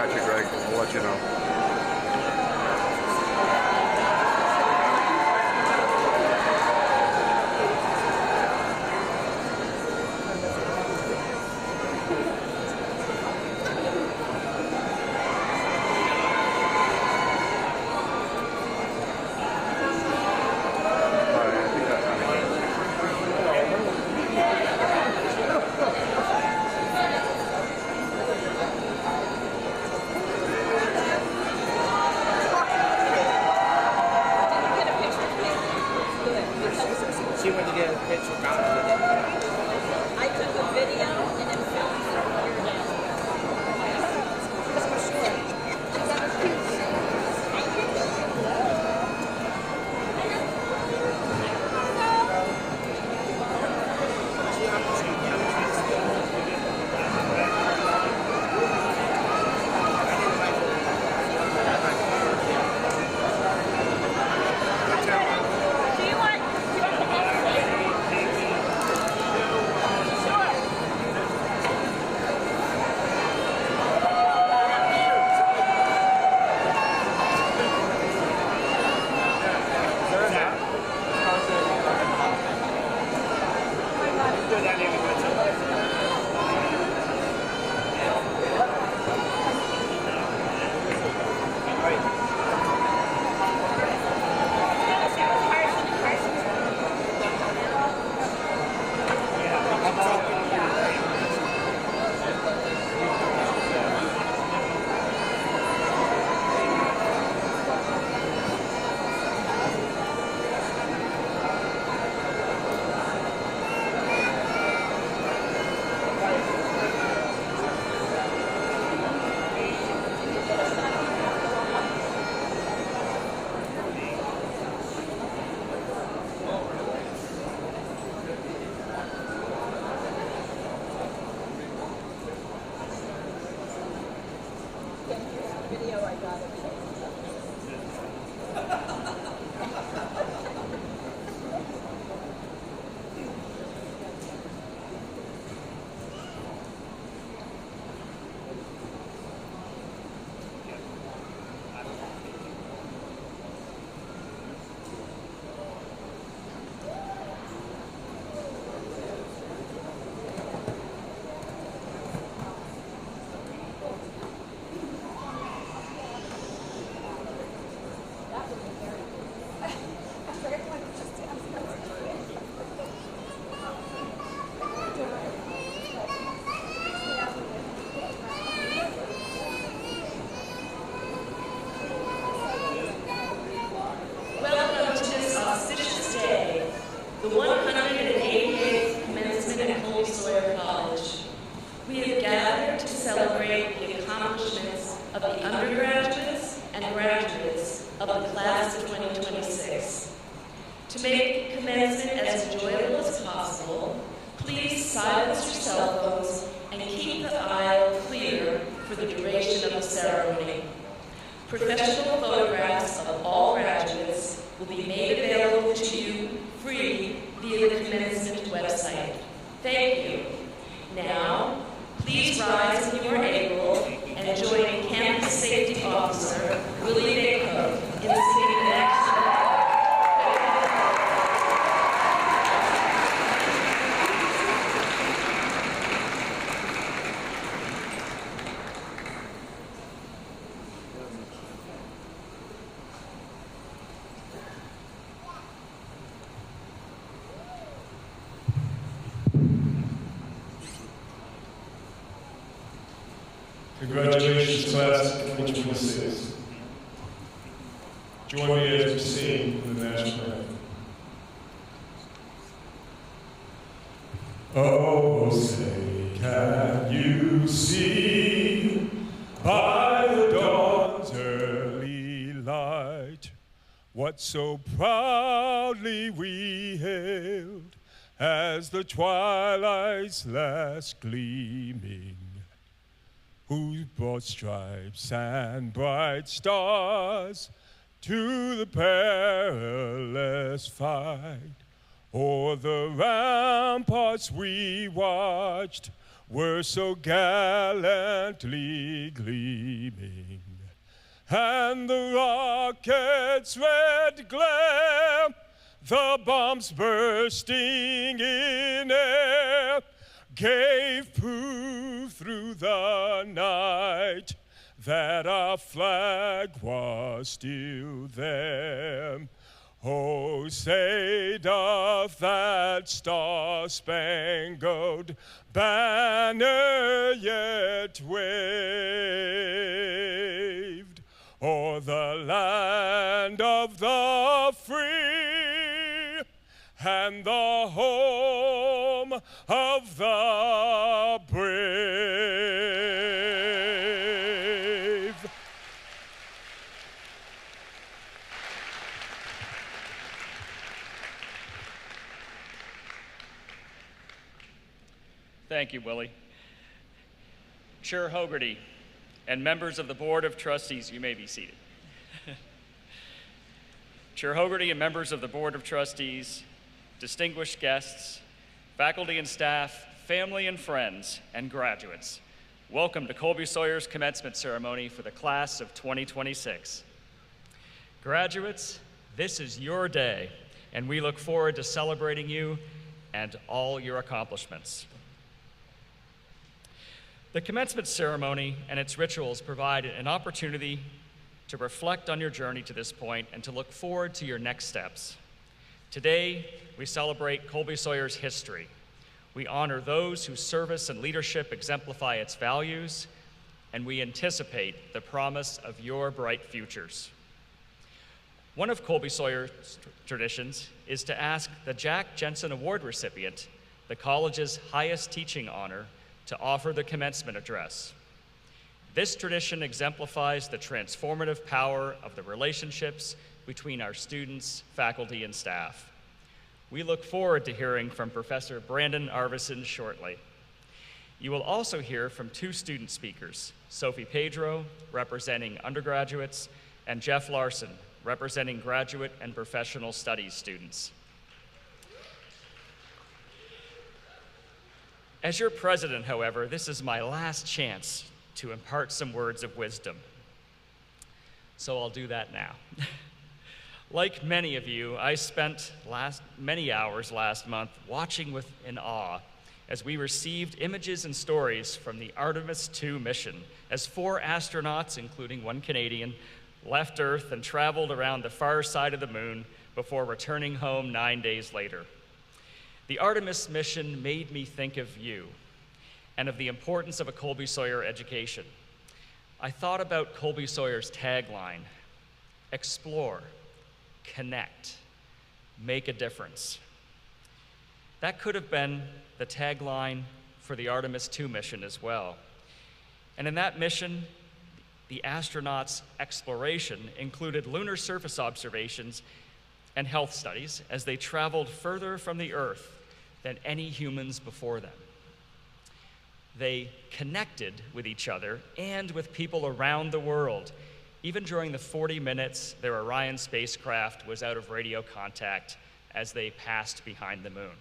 got you, Greg. We'll let you know. She went to get a picture. I took a video and then filmed your dad. Video I got it. Welcome to this auspicious day, the 188th commencement at Colby-Sawyer College. We have gathered to celebrate the accomplishments of the undergraduates and graduates of the class of 2026. To make commencement as enjoyable as possible, please silence your cell phones and keep the aisle clear for the duration of the ceremony. Professional photographs of all graduates will be made available to you free via the commencement website. Thank you. Now, please rise if you are able and join Campus Safety Officer Willie Baco in singing the national anthem. Congratulations, class of 2026. Join me as we sing the national anthem. Oh, say, can you see by the dawn's early light what so proudly we hailed as the twilight's last gleaming, who brought stripes and bright stars to the perilous fight? O'er the ramparts we watched were so gallantly gleaming, and the rocket's red glare, the bombs bursting in air, gave proof through the night that our flag was still there. Oh, say doth that star-spangled banner yet waved o'er the land of the free and the home of the brave. Thank you, Willie. Chair Hogarty and members of the Board of Trustees, you may be seated. Chair Hogarty and members of the Board of Trustees, distinguished guests, faculty and staff, family and friends, and graduates, welcome to Colby-Sawyer's commencement ceremony for the class of 2026. Graduates, this is your day, and we look forward to celebrating you and all your accomplishments. The commencement ceremony and its rituals provide an opportunity to reflect on your journey to this point and to look forward to your next steps. Today, we celebrate Colby-Sawyer's history. We honor those whose service and leadership exemplify its values, and we anticipate the promise of your bright futures. One of Colby-Sawyer's traditions is to ask the Jack Jensen Award recipient, the college's highest teaching honor, to offer the commencement address. This tradition exemplifies the transformative power of the relationships between our students, faculty, and staff. We look forward to hearing from Professor Brandon Arvison shortly. You will also hear from two student speakers, Sophie Pedro, representing undergraduates, and Jeff Larson, representing graduate and professional studies students. As your president, however, this is my last chance to impart some words of wisdom. So I'll do that now. Like many of you, I spent many hours last month watching in awe as we received images and stories from the Artemis II mission as 4 astronauts, including 1 Canadian, left Earth and traveled around the far side of the moon before returning home 9 days later. The Artemis mission made me think of you and of the importance of a Colby-Sawyer education. I thought about Colby-Sawyer's tagline, explore, connect, make a difference. That could have been the tagline for the Artemis II mission as well. And in that mission, the astronauts' exploration included lunar surface observations and health studies as they traveled further from the Earth than any humans before them. They connected with each other and with people around the world, even during the 40 minutes their Orion spacecraft was out of radio contact as they passed behind the moon.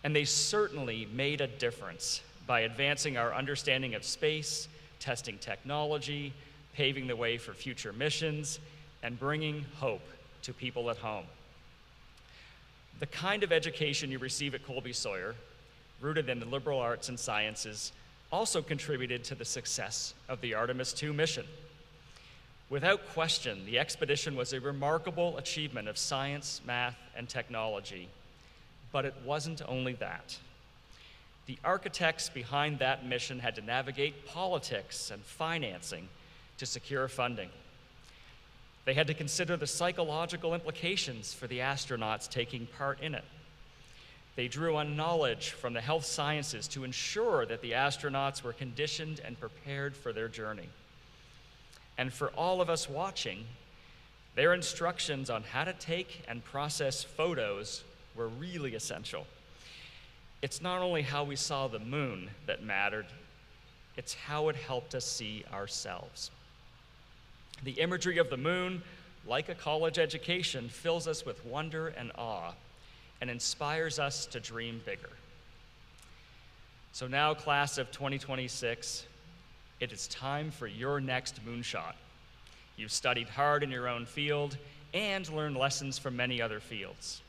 And they certainly made a difference by advancing our understanding of space, testing technology, paving the way for future missions, and bringing hope to people at home. The kind of education you receive at Colby-Sawyer, rooted in the liberal arts and sciences, also contributed to the success of the Artemis II mission. Without question, the expedition was a remarkable achievement of science, math, and technology, but it wasn't only that. The architects behind that mission had to navigate politics and financing to secure funding. They had to consider the psychological implications for the astronauts taking part in it. They drew on knowledge from the health sciences to ensure that the astronauts were conditioned and prepared for their journey. And for all of us watching, their instructions on how to take and process photos were really essential. It's not only how we saw the moon that mattered, it's how it helped us see ourselves. The imagery of the moon, like a college education, fills us with wonder and awe and inspires us to dream bigger. So now, class of 2026, it is time for your next moonshot. You've studied hard in your own field and learned lessons from many other fields.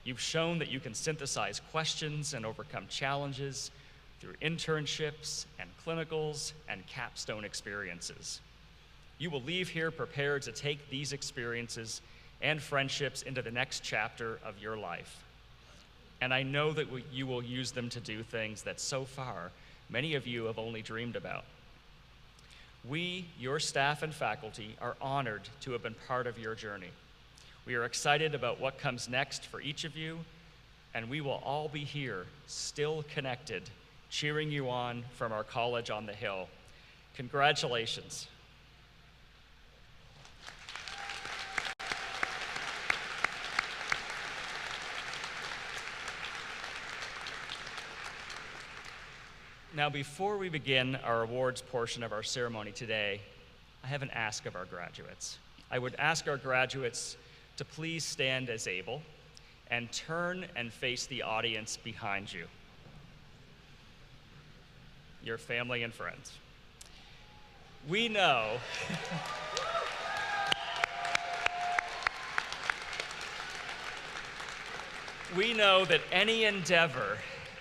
You've shown that you can synthesize questions and overcome challenges through internships and clinicals and capstone experiences. You will leave here prepared to take these experiences and friendships into the next chapter of your life. And I know that you will use them to do things that so far many of you have only dreamed about. We, your staff and faculty, are honored to have been part of your journey. We are excited about what comes next for each of you, and we will all be here, still connected, cheering you on from our college on the hill. Congratulations. Now, before we begin our awards portion of our ceremony today, I have an ask of our graduates. I would ask our graduates to please stand as able and turn and face the audience behind you, your family and friends. We know that any endeavor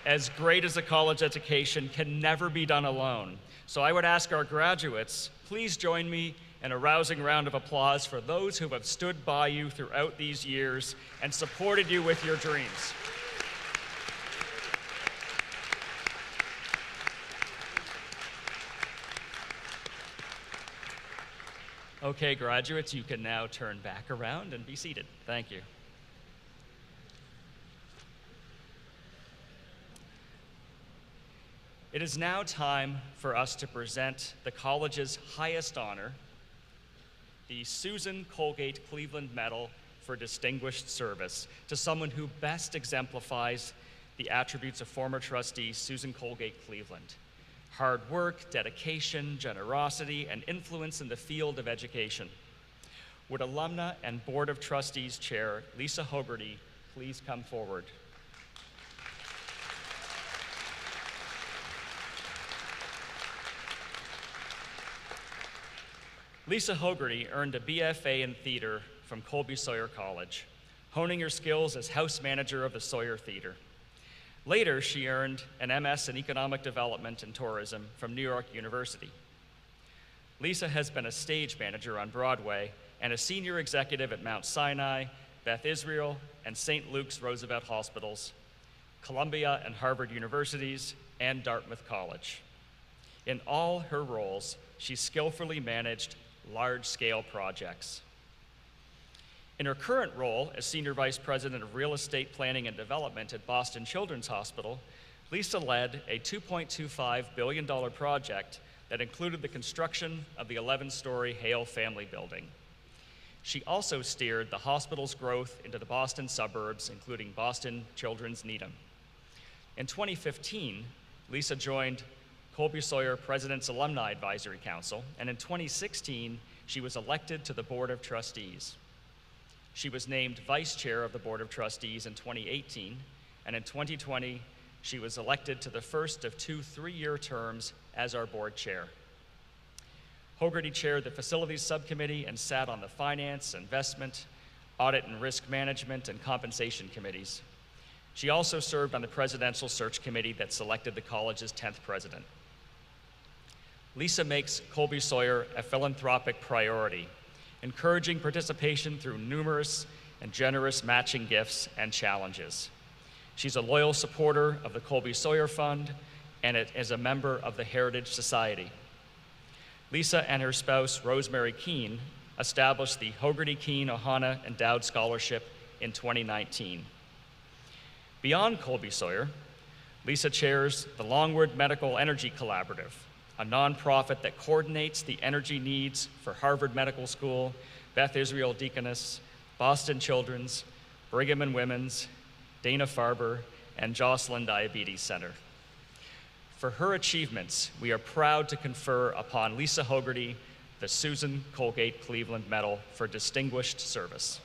as great as a college education can never be done alone. So I would ask our graduates, please join me in a rousing round of applause for those who have stood by you throughout these years and supported you with your dreams. Okay, graduates, you can now turn back around and be seated. Thank you. It is now time for us to present the college's highest honor, the Susan Colgate Cleveland Medal for Distinguished Service, to someone who best exemplifies the attributes of former trustee Susan Colgate Cleveland: hard work, dedication, generosity, and influence in the field of education. Would Alumna and Board of Trustees Chair Lisa Hogarty please come forward? Lisa Hogarty earned a BFA in theater from Colby-Sawyer College, honing her skills as house manager of the Sawyer Theater. Later, she earned an MS in Economic Development and Tourism from New York University. Lisa has been a stage manager on Broadway and a senior executive at Mount Sinai, Beth Israel, and St. Luke's Roosevelt Hospitals, Columbia and Harvard Universities, and Dartmouth College. In all her roles, she skillfully managed large-scale projects. In her current role as Senior Vice President of Real Estate Planning and Development at Boston Children's Hospital, Lisa led a $2.25 billion project that included the construction of the 11-story Hale Family Building. She also steered the hospital's growth into the Boston suburbs, including Boston Children's Needham. In 2015, Lisa joined Colby-Sawyer President's Alumni Advisory Council, and in 2016, she was elected to the Board of Trustees. She was named Vice Chair of the Board of Trustees in 2018, and in 2020, she was elected to the first of 2 3-year terms as our board chair. Hogarty chaired the Facilities Subcommittee and sat on the Finance, Investment, Audit and Risk Management, and Compensation Committees. She also served on the Presidential Search Committee that selected the college's 10th president. Lisa makes Colby-Sawyer a philanthropic priority, encouraging participation through numerous and generous matching gifts and challenges. She's a loyal supporter of the Colby-Sawyer Fund and is a member of the Heritage Society. Lisa and her spouse, Rosemary Keene, established the Hogarty Keene Ohana Endowed Scholarship in 2019. Beyond Colby-Sawyer, Lisa chairs the Longwood Medical Energy Collaborative, a nonprofit that coordinates the energy needs for Harvard Medical School, Beth Israel Deaconess, Boston Children's, Brigham and Women's, Dana-Farber, and Joslin Diabetes Center. For her achievements, we are proud to confer upon Lisa Hogarty the Susan Colgate Cleveland Medal for Distinguished Service.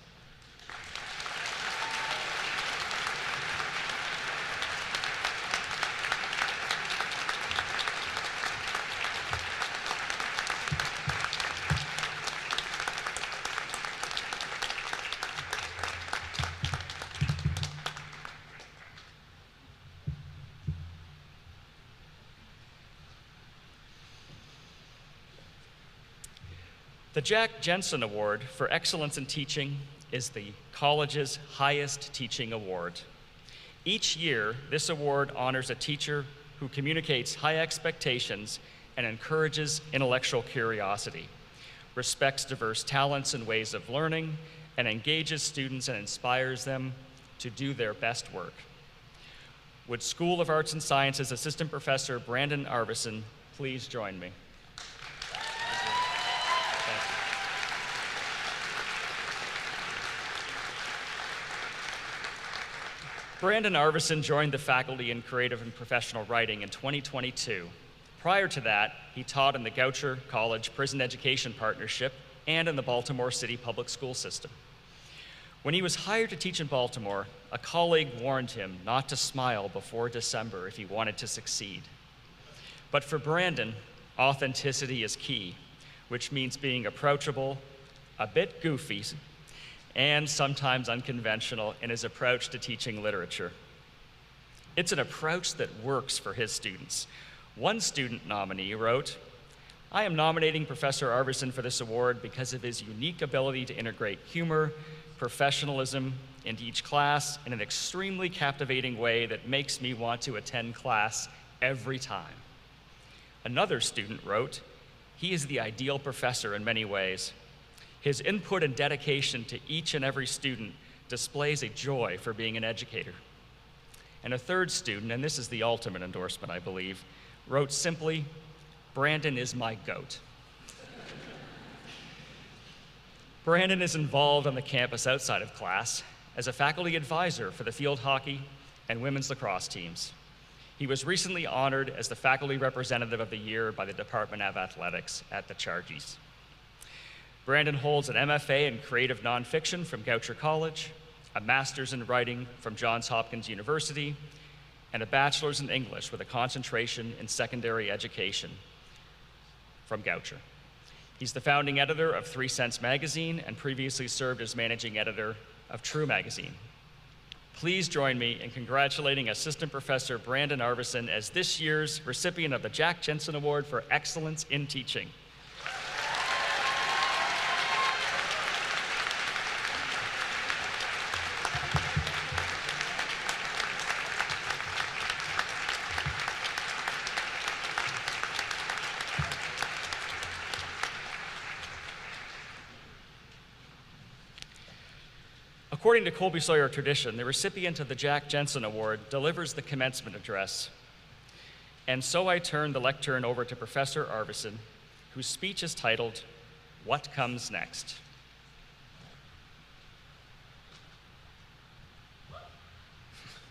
The Jack Jensen Award for Excellence in Teaching is the college's highest teaching award. Each year, this award honors a teacher who communicates high expectations and encourages intellectual curiosity, respects diverse talents and ways of learning, and engages students and inspires them to do their best work. Would School of Arts and Sciences Assistant Professor Brandon Arvison please join me? Brandon Arvison joined the faculty in creative and professional writing in 2022. Prior to that, he taught in the Goucher College Prison Education Partnership and in the Baltimore City Public School System. When he was hired to teach in Baltimore, a colleague warned him not to smile before December if he wanted to succeed. But for Brandon, authenticity is key, which means being approachable, a bit goofy, and sometimes unconventional in his approach to teaching literature. It's an approach that works for his students. One student nominee wrote, "I am nominating Professor Arvison for this award because of his unique ability to integrate humor, professionalism into each class in an extremely captivating way that makes me want to attend class every time." Another student wrote, "He is the ideal professor in many ways. His input and dedication to each and every student displays a joy for being an educator." And a third student, and this is the ultimate endorsement, I believe, wrote simply, "Brandon is my goat." Brandon is involved on the campus outside of class as a faculty advisor for the field hockey and women's lacrosse teams. He was recently honored as the Faculty Representative of the Year by the Department of Athletics at the Chargies. Brandon holds an MFA in Creative Nonfiction from Goucher College, a Master's in Writing from Johns Hopkins University, and a Bachelor's in English with a concentration in secondary education from Goucher. He's the founding editor of 3 Cents Magazine and previously served as managing editor of True Magazine. Please join me in congratulating Assistant Professor Brandon Arvison as this year's recipient of the Jack Jensen Award for Excellence in Teaching. According to Colby-Sawyer tradition, the recipient of the Jack Jensen Award delivers the commencement address. And so I turn the lectern over to Professor Arvison, whose speech is titled, "What Comes Next?"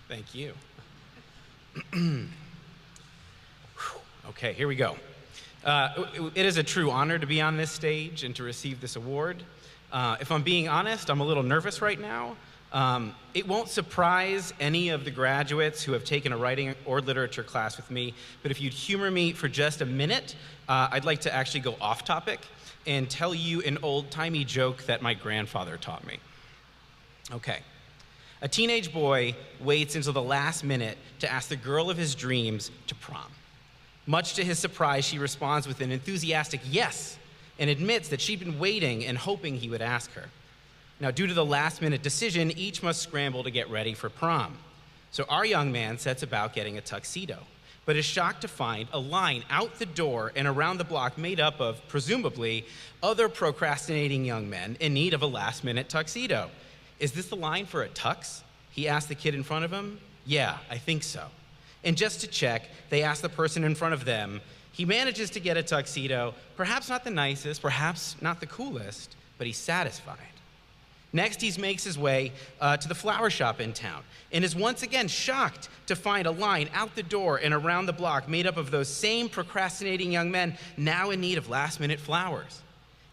Thank you. Okay, here we go. It is a true honor to be on this stage and to receive this award. If I'm being honest, I'm a little nervous right now. It won't surprise any of the graduates who have taken a writing or literature class with me, but if you'd humor me for just a minute, I'd like to actually go off topic and tell you an old-timey joke that my grandfather taught me. Okay. A teenage boy waits until the last minute to ask the girl of his dreams to prom. Much to his surprise, she responds with an enthusiastic yes, and admits that she'd been waiting and hoping he would ask her. Now, due to the last-minute decision, each must scramble to get ready for prom. So our young man sets about getting a tuxedo, but is shocked to find a line out the door and around the block made up of, presumably, other procrastinating young men in need of a last-minute tuxedo. "Is this the line for a tux?" he asked the kid in front of him. "Yeah, I think so." And just to check, they ask the person in front of them. He manages to get a tuxedo, perhaps not the nicest, perhaps not the coolest, but he's satisfied. Next, he makes his way to the flower shop in town and is once again shocked to find a line out the door and around the block made up of those same procrastinating young men now in need of last-minute flowers.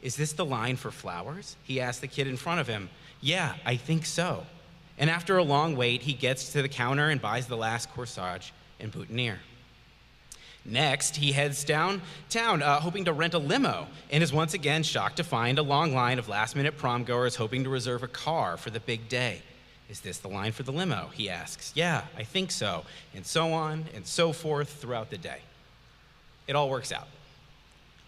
"Is this the line for flowers?" he asked the kid in front of him. "Yeah, I think so." And after a long wait, he gets to the counter and buys the last corsage and boutonniere. Next, he heads downtown, hoping to rent a limo, and is once again shocked to find a long line of last-minute prom-goers hoping to reserve a car for the big day. "Is this the line for the limo?" he asks. "Yeah, I think so," and so on and so forth throughout the day. It all works out.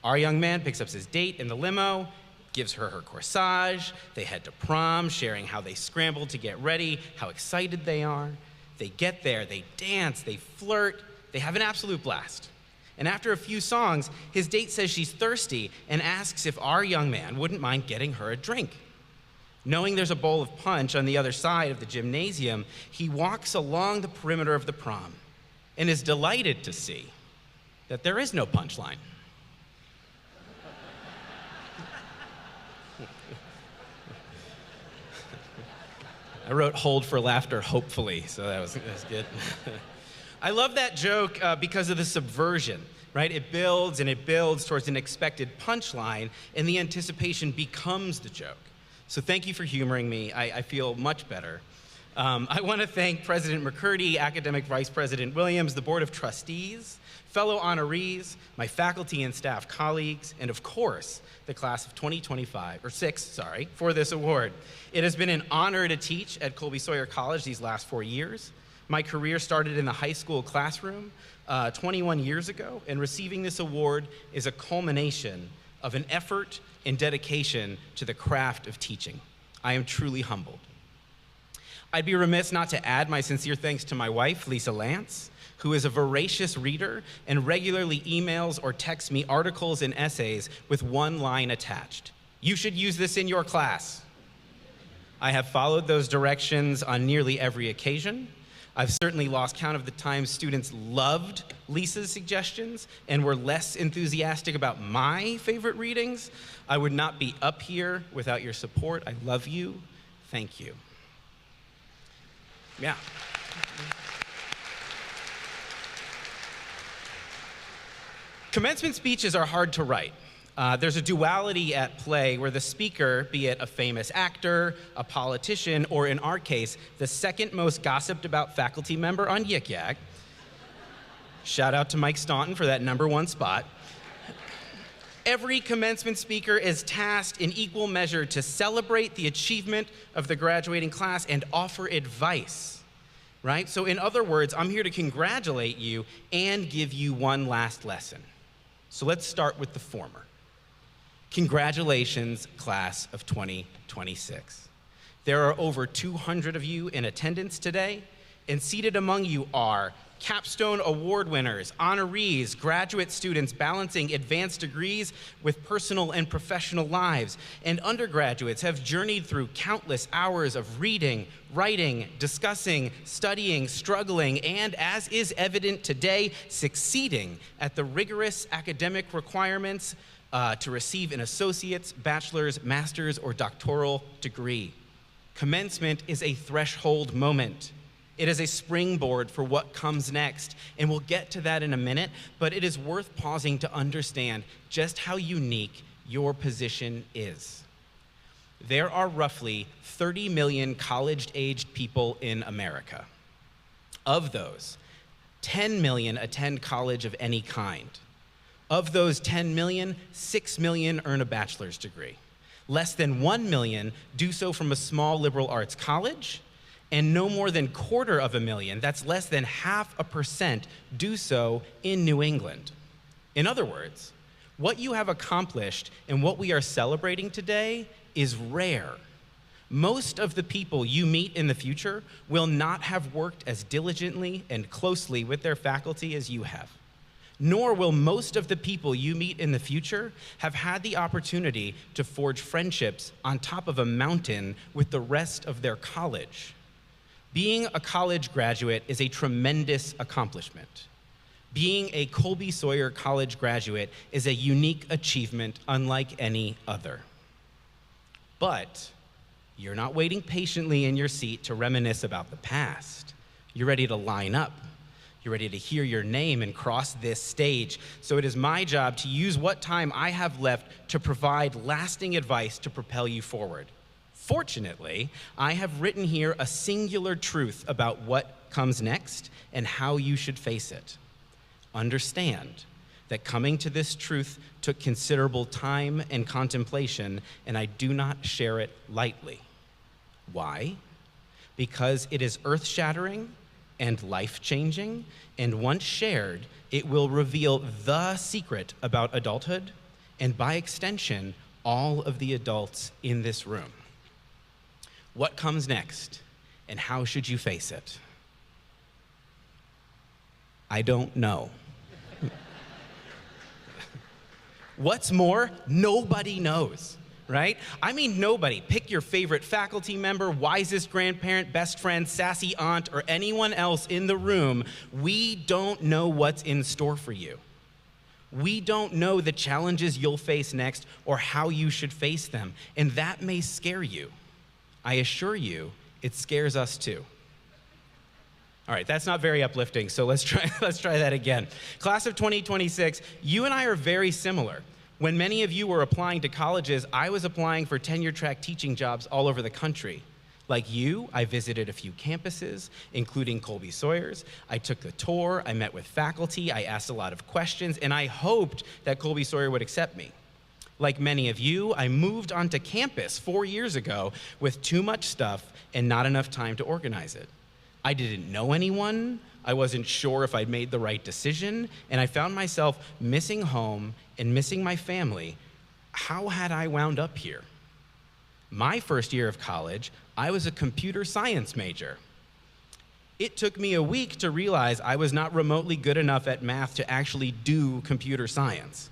Our young man picks up his date in the limo, gives her her corsage. They head to prom, sharing how they scrambled to get ready, how excited they are. They get there, they dance, they flirt, they have an absolute blast. And after a few songs, his date says she's thirsty and asks if our young man wouldn't mind getting her a drink. Knowing there's a bowl of punch on the other side of the gymnasium, he walks along the perimeter of the prom and is delighted to see that there is no punchline. I wrote hold for laughter, hopefully, so that was good. I love that joke because of the subversion, right? It builds and it builds towards an expected punchline, and the anticipation becomes the joke. So thank you for humoring me. I feel much better. I want to thank President McCurdy, Academic Vice President Williams, the Board of Trustees, fellow honorees, my faculty and staff colleagues, and of course, the class of 2026, for this award. It has been an honor to teach at Colby-Sawyer College these last 4 years. My career started in the high school classroom 21 years ago, and receiving this award is a culmination of an effort and dedication to the craft of teaching. I am truly humbled. I'd be remiss not to add my sincere thanks to my wife, Lisa Lance, who is a voracious reader and regularly emails or texts me articles and essays with one line attached. You should use this in your class. I have followed those directions on nearly every occasion. I've certainly lost count of the times students loved Lisa's suggestions and were less enthusiastic about my favorite readings. I would not be up here without your support. I love you. Thank you. Yeah. Commencement speeches are hard to write. There's a duality at play where the speaker, be it a famous actor, a politician, or in our case, the second most gossiped about faculty member on Yik Yak, shout out to Mike Staunton for that #1 spot. Every commencement speaker is tasked in equal measure to celebrate the achievement of the graduating class and offer advice, right? So in other words, I'm here to congratulate you and give you one last lesson. So let's start with the former. Congratulations, class of 2026. There are over 200 of you in attendance today, and seated among you are capstone award winners, honorees, graduate students balancing advanced degrees with personal and professional lives, and undergraduates have journeyed through countless hours of reading, writing, discussing, studying, struggling, and as is evident today, succeeding at the rigorous academic requirements to receive an associate's, bachelor's, master's, or doctoral degree. Commencement is a threshold moment. It is a springboard for what comes next, and we'll get to that in a minute, but it is worth pausing to understand just how unique your position is. There are roughly 30 million college-aged people in America. Of those, 10 million attend college of any kind. Of those 10 million, 6 million earn a bachelor's degree. Less than 1 million do so from a small liberal arts college, and no more than 250,000, that's less than 0.5%, do so in New England. In other words, what you have accomplished and what we are celebrating today is rare. Most of the people you meet in the future will not have worked as diligently and closely with their faculty as you have. Nor will most of the people you meet in the future have had the opportunity to forge friendships on top of a mountain with the rest of their college. Being a college graduate is a tremendous accomplishment. Being a Colby-Sawyer College graduate is a unique achievement unlike any other. But you're not waiting patiently in your seat to reminisce about the past. You're ready to line up. You're ready to hear your name and cross this stage. So it is my job to use what time I have left to provide lasting advice to propel you forward. Fortunately, I have written here a singular truth about what comes next and how you should face it. Understand that coming to this truth took considerable time and contemplation, and I do not share it lightly. Why? Because it is earth-shattering and life-changing, and once shared, it will reveal the secret about adulthood, and by extension, all of the adults in this room. What comes next, and how should you face it? I don't know. What's more, nobody knows, right? I mean, nobody. Pick your favorite faculty member, wisest grandparent, best friend, sassy aunt, or anyone else in the room. We don't know what's in store for you. We don't know the challenges you'll face next or how you should face them, and that may scare you. I assure you, it scares us too. All right, that's not very uplifting, so let's try that again. Class of 2026, you and I are very similar. When many of you were applying to colleges, I was applying for tenure-track teaching jobs all over the country. Like you, I visited a few campuses, including Colby-Sawyer's. I took the tour, I met with faculty, I asked a lot of questions, and I hoped that Colby-Sawyer would accept me. Like many of you, I moved onto campus 4 years ago with too much stuff and not enough time to organize it. I didn't know anyone, I wasn't sure if I'd made the right decision, and I found myself missing home and missing my family. How had I wound up here? My first year of college, I was a computer science major. It took me a week to realize I was not remotely good enough at math to actually do computer science.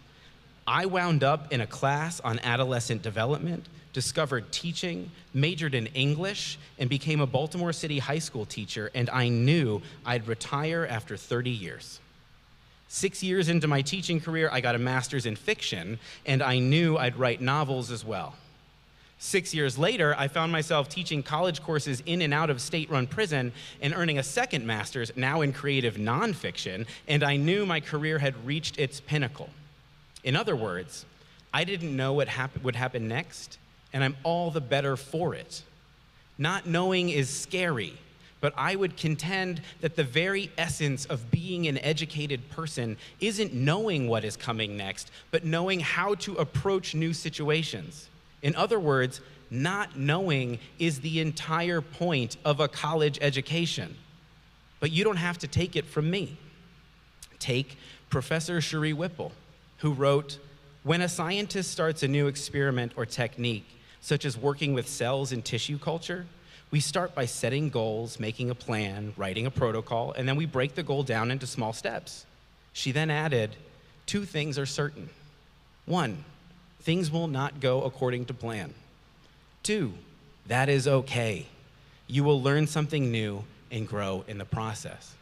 I wound up in a class on adolescent development, discovered teaching, majored in English, and became a Baltimore City high school teacher, and I knew I'd retire after 30 years. 6 years into my teaching career, I got a master's in fiction, and I knew I'd write novels as well. 6 years later, I found myself teaching college courses in and out of state-run prison and earning a second master's, now in creative nonfiction, and I knew my career had reached its pinnacle. In other words, I didn't know what would happen next, and I'm all the better for it. Not knowing is scary, but I would contend that the very essence of being an educated person isn't knowing what is coming next, but knowing how to approach new situations. In other words, not knowing is the entire point of a college education. But you don't have to take it from me. Take Professor Cherie Whipple, who wrote, "When a scientist starts a new experiment or technique, such as working with cells in tissue culture, we start by setting goals, making a plan, writing a protocol, and then we break the goal down into small steps." She then added, "Two things are certain. 1, things will not go according to plan. 2, that is okay. You will learn something new and grow in the process."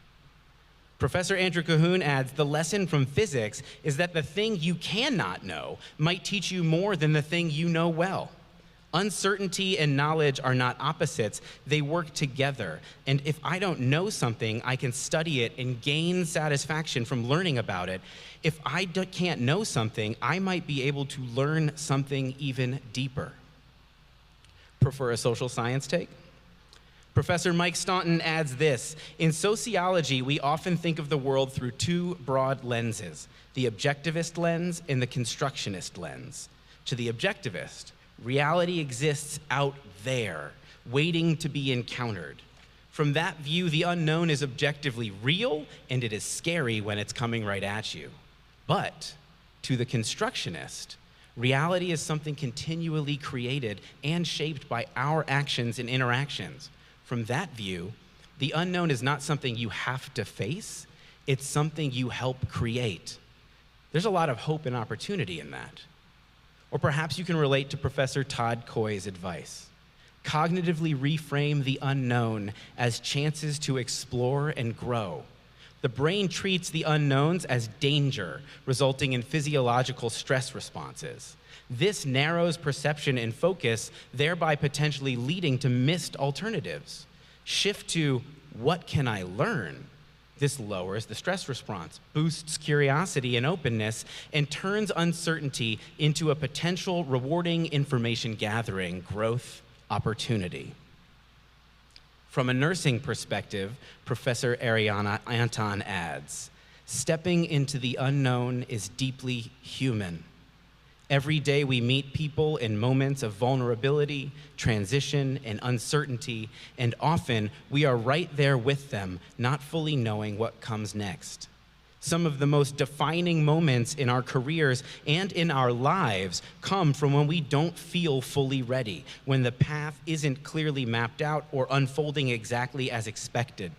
Professor Andrew Cahoon adds, "The lesson from physics is that the thing you cannot know might teach you more than the thing you know well. Uncertainty and knowledge are not opposites, they work together. And if I don't know something, I can study it and gain satisfaction from learning about it. If I can't know something, I might be able to learn something even deeper." Prefer a social science take? Professor Mike Staunton adds this, "In sociology, we often think of the world through two broad lenses, the objectivist lens and the constructionist lens. To the objectivist, reality exists out there, waiting to be encountered. From that view, the unknown is objectively real, and it is scary when it's coming right at you. But to the constructionist, reality is something continually created and shaped by our actions and interactions. From that view, the unknown is not something you have to face, it's something you help create. There's a lot of hope and opportunity in that." Or perhaps you can relate to Professor Todd Coy's advice. Cognitively reframe the unknown as chances to explore and grow. The brain treats the unknowns as danger, resulting in physiological stress responses. This narrows perception and focus, thereby potentially leading to missed alternatives. Shift to, "What can I learn?" This lowers the stress response, boosts curiosity and openness, and turns uncertainty into a potential rewarding information gathering growth opportunity. From a nursing perspective, Professor Ariana Anton adds, "Stepping into the unknown is deeply human. Every day we meet people in moments of vulnerability, transition, and uncertainty, and often we are right there with them, not fully knowing what comes next. Some of the most defining moments in our careers and in our lives come from when we don't feel fully ready, when the path isn't clearly mapped out or unfolding exactly as expected.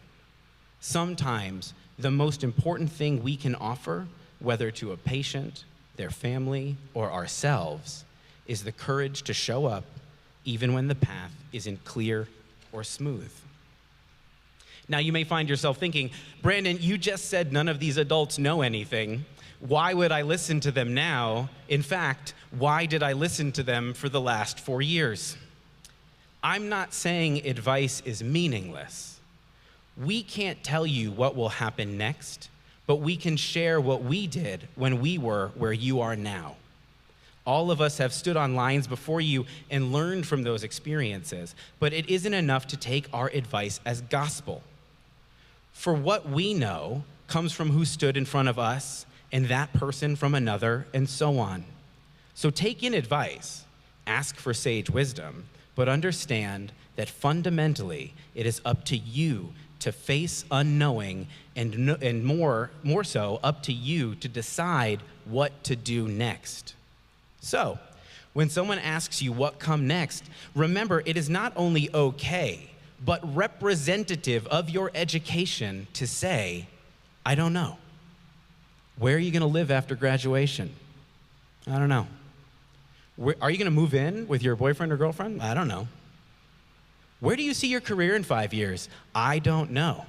Sometimes the most important thing we can offer, whether to a patient, their family, or ourselves, is the courage to show up even when the path isn't clear or smooth. Now you may find yourself thinking, Brandon, you just said none of these adults know anything. Why would I listen to them now? In fact, why did I listen to them for the last 4 years? I'm not saying advice is meaningless. We can't tell you what will happen next, but we can share what we did when we were where you are now. All of us have stood on lines before you and learned from those experiences, but it isn't enough to take our advice as gospel. For what we know comes from who stood in front of us, and that person from another, and so on. So take in advice, ask for sage wisdom, but understand that fundamentally it is up to you to face unknowing, and more so up to you to decide what to do next. So, when someone asks you what come next, remember it is not only okay, but representative of your education to say, I don't know. Where are you going to live after graduation? I don't know. Are you going to move in with your boyfriend or girlfriend? I don't know. Where do you see your career in 5 years? I don't know,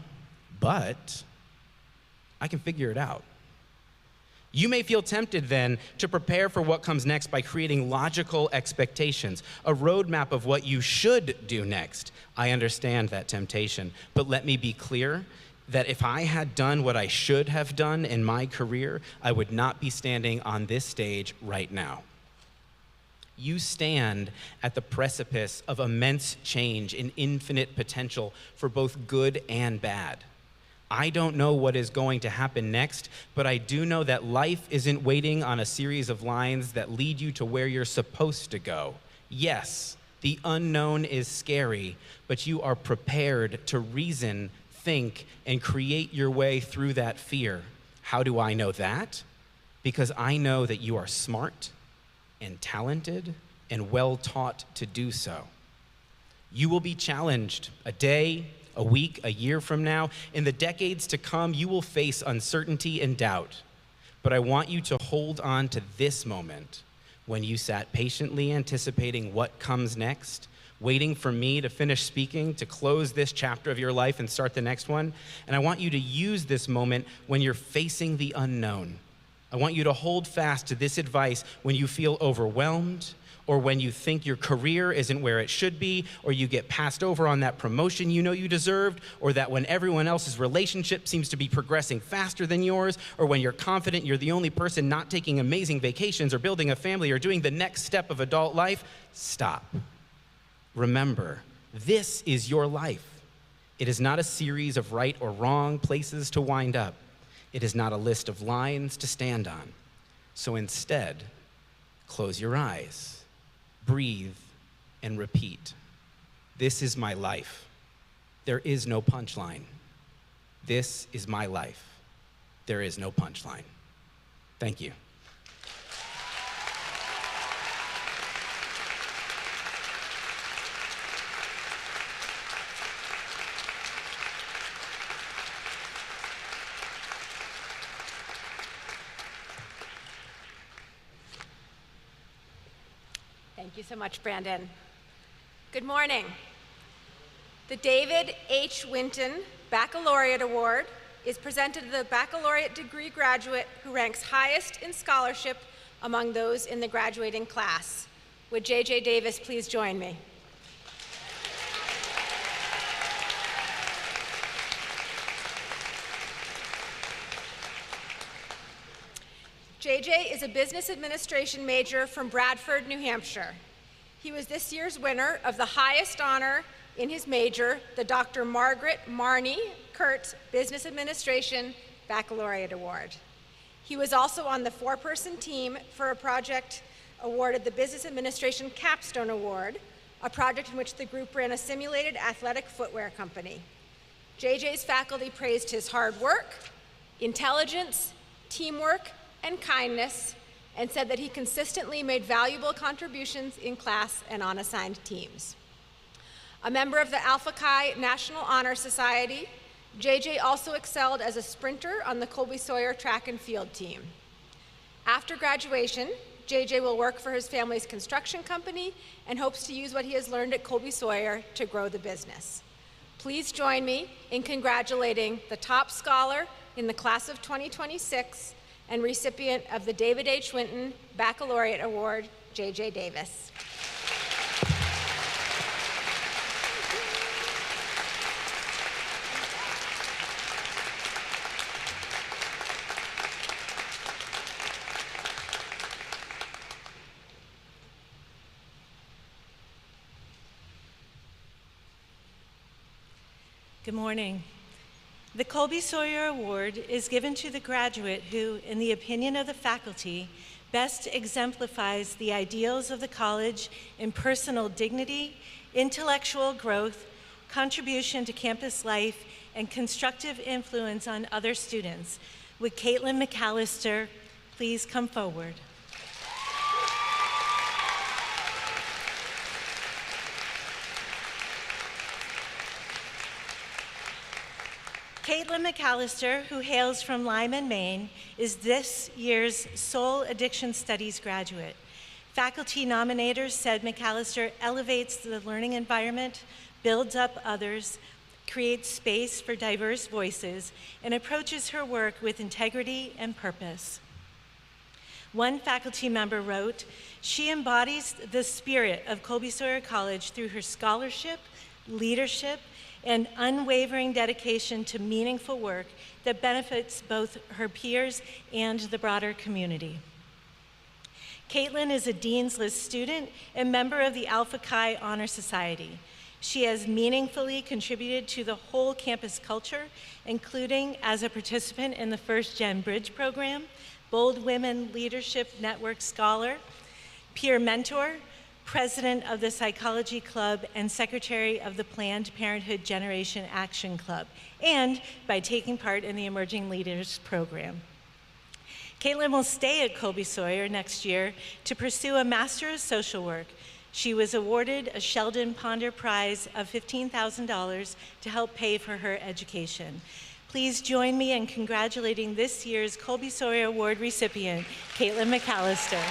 but I can figure it out. You may feel tempted then to prepare for what comes next by creating logical expectations, a roadmap of what you should do next. I understand that temptation, but let me be clear that if I had done what I should have done in my career, I would not be standing on this stage right now. You stand at the precipice of immense change and infinite potential for both good and bad. I don't know what is going to happen next, but I do know that life isn't waiting on a series of lines that lead you to where you're supposed to go. Yes, the unknown is scary, but you are prepared to reason, think, and create your way through that fear. How do I know that? Because I know that you are smart and talented and well taught to do so. You will be challenged a day, a week, a year from now. In the decades to come, you will face uncertainty and doubt. But I want you to hold on to this moment when you sat patiently anticipating what comes next, waiting for me to finish speaking, to close this chapter of your life and start the next one. And I want you to use this moment when you're facing the unknown. I want you to hold fast to this advice when you feel overwhelmed, or when you think your career isn't where it should be, or you get passed over on that promotion you know you deserved, or that when everyone else's relationship seems to be progressing faster than yours, or when you're confident you're the only person not taking amazing vacations or building a family or doing the next step of adult life. Stop. Remember, this is your life. It is not a series of right or wrong places to wind up. It is not a list of lines to stand on. So instead, close your eyes, breathe, and repeat. This is my life. There is no punchline. This is my life. There is no punchline. Thank you. Thank you so much, Brandon. Good morning. The David H. Winton Baccalaureate Award is presented to the baccalaureate degree graduate who ranks highest in scholarship among those in the graduating class. Would J.J. Davis please join me? JJ is a business administration major from Bradford, New Hampshire. He was this year's winner of the highest honor in his major, the Dr. Margaret Marnie Kurtz Business Administration Baccalaureate Award. He was also on the four-person team for a project awarded the Business Administration Capstone Award, a project in which the group ran a simulated athletic footwear company. JJ's faculty praised his hard work, intelligence, teamwork, and kindness, and said that he consistently made valuable contributions in class and on assigned teams. A member of the Alpha Chi National Honor Society, JJ also excelled as a sprinter on the Colby-Sawyer track and field team. After graduation, JJ will work for his family's construction company and hopes to use what he has learned at Colby-Sawyer to grow the business. Please join me in congratulating the top scholar in the class of 2026 and recipient of the David H. Winton Baccalaureate Award, JJ Davis. Good morning. The Colby-Sawyer Award is given to the graduate who, in the opinion of the faculty, best exemplifies the ideals of the college in personal dignity, intellectual growth, contribution to campus life, and constructive influence on other students. Would Caitlin McAllister please come forward? Caitlin McAllister, who hails from Lyman, Maine, is this year's Soul Addiction Studies graduate. Faculty nominators said McAllister elevates the learning environment, builds up others, creates space for diverse voices, and approaches her work with integrity and purpose. One faculty member wrote, "She embodies the spirit of Colby-Sawyer College through her scholarship, leadership, and unwavering dedication to meaningful work that benefits both her peers and the broader community." Caitlin is a Dean's List student and member of the Alpha Chi Honor Society. She has meaningfully contributed to the whole campus culture, including as a participant in the First Gen Bridge program, Bold Women Leadership Network Scholar, peer mentor, president of the Psychology Club, and secretary of the Planned Parenthood Generation Action Club, and by taking part in the Emerging Leaders program. Caitlin will stay at Colby-Sawyer next year to pursue a Master of Social Work. She was awarded a Sheldon Ponder Prize of $15,000 to help pay for her education. Please join me in congratulating this year's Colby-Sawyer Award recipient, Caitlin McAllister.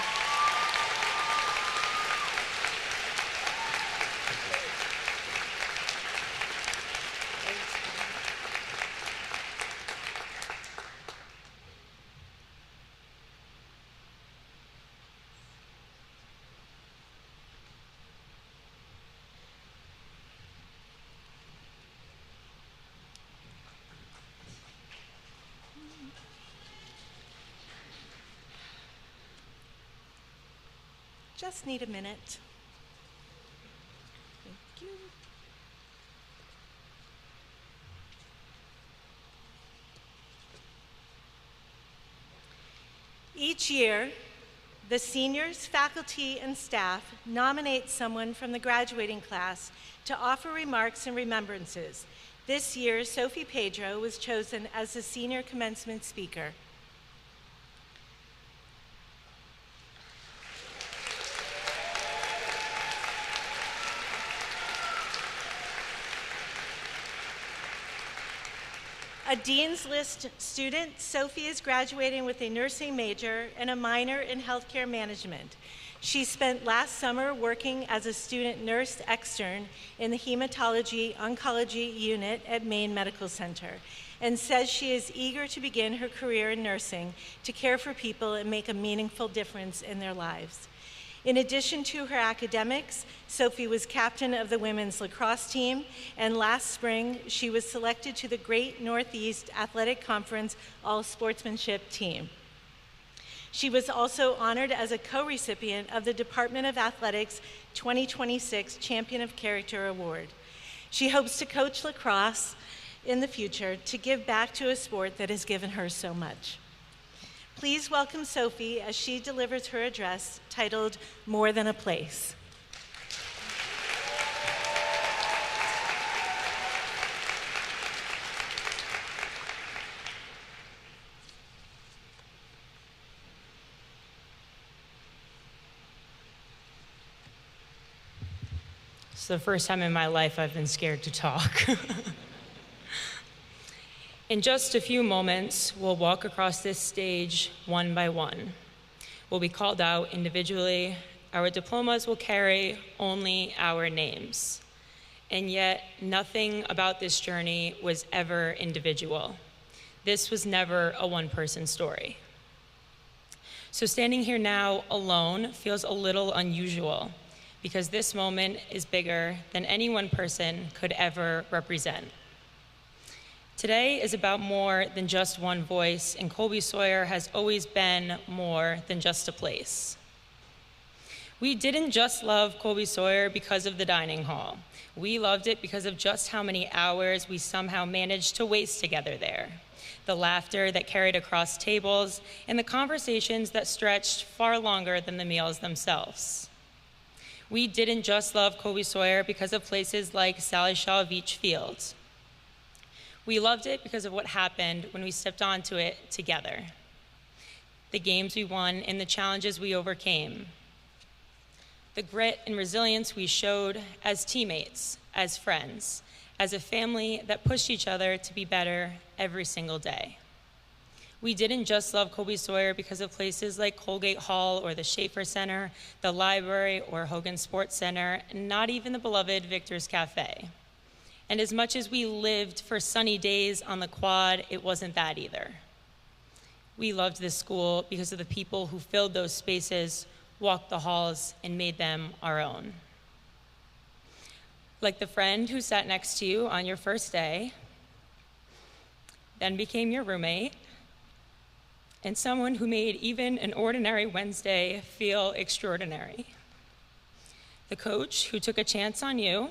Just need a minute. Thank you. Each year, the seniors, faculty, and staff nominate someone from the graduating class to offer remarks and remembrances. This year, Sophie Pedro was chosen as the senior commencement speaker. A Dean's List student, Sophie is graduating with a nursing major and a minor in healthcare management. She spent last summer working as a student nurse extern in the hematology oncology unit at Maine Medical Center and says she is eager to begin her career in nursing to care for people and make a meaningful difference in their lives. In addition to her academics, Sophie was captain of the women's lacrosse team, and last spring, she was selected to the Great Northeast Athletic Conference All-Sportsmanship team. She was also honored as a co-recipient of the Department of Athletics 2026 Champion of Character Award. She hopes to coach lacrosse in the future to give back to a sport that has given her so much. Please welcome Sophie as she delivers her address titled More Than a Place. the first time in my life I've been scared to talk. In just a few moments, we'll walk across this stage one by one. We'll be called out individually. Our diplomas will carry only our names. And yet, nothing about this journey was ever individual. This was never a one-person story. So standing here now alone feels a little unusual because this moment is bigger than any one person could ever represent. Today is about more than just one voice, and Colby-Sawyer has always been more than just a place. We didn't just love Colby-Sawyer because of the dining hall. We loved it because of just how many hours we somehow managed to waste together there. The laughter that carried across tables, and the conversations that stretched far longer than the meals themselves. We didn't just love Colby-Sawyer because of places like Sally Shaw Beach Field. We loved it because of what happened when we stepped onto it together. The games we won and the challenges we overcame. The grit and resilience we showed as teammates, as friends, as a family that pushed each other to be better every single day. We didn't just love Colby-Sawyer because of places like Colgate Hall or the Schaefer Center, the library or Hogan Sports Center, and not even the beloved Victor's Cafe. And as much as we lived for sunny days on the quad, it wasn't that either. We loved this school because of the people who filled those spaces, walked the halls, and made them our own. Like the friend who sat next to you on your first day, then became your roommate, and someone who made even an ordinary Wednesday feel extraordinary. The coach who took a chance on you,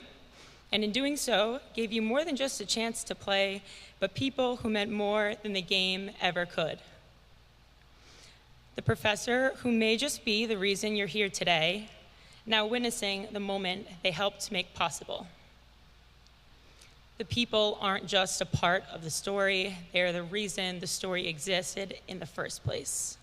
and in doing so, gave you more than just a chance to play, but people who meant more than the game ever could. The professor who may just be the reason you're here today, now witnessing the moment they helped make possible. The people aren't just a part of the story, they are the reason the story existed in the first place.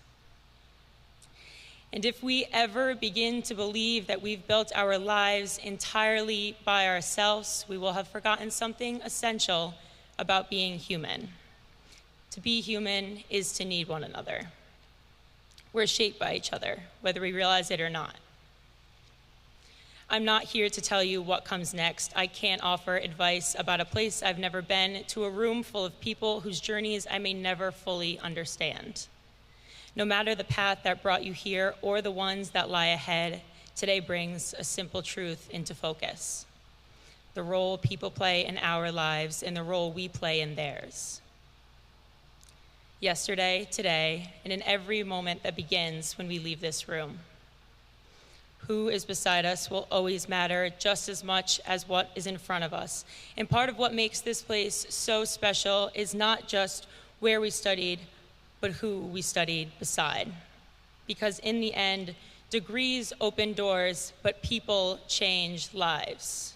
And if we ever begin to believe that we've built our lives entirely by ourselves, we will have forgotten something essential about being human. To be human is to need one another. We're shaped by each other, whether we realize it or not. I'm not here to tell you what comes next. I can't offer advice about a place I've never been, to a room full of people whose journeys I may never fully understand. No matter the path that brought you here or the ones that lie ahead, today brings a simple truth into focus: the role people play in our lives and the role we play in theirs. Yesterday, today, and in every moment that begins when we leave this room. Who is beside us will always matter just as much as what is in front of us. And part of what makes this place so special is not just where we studied, but who we studied beside. Because in the end, degrees open doors, but people change lives.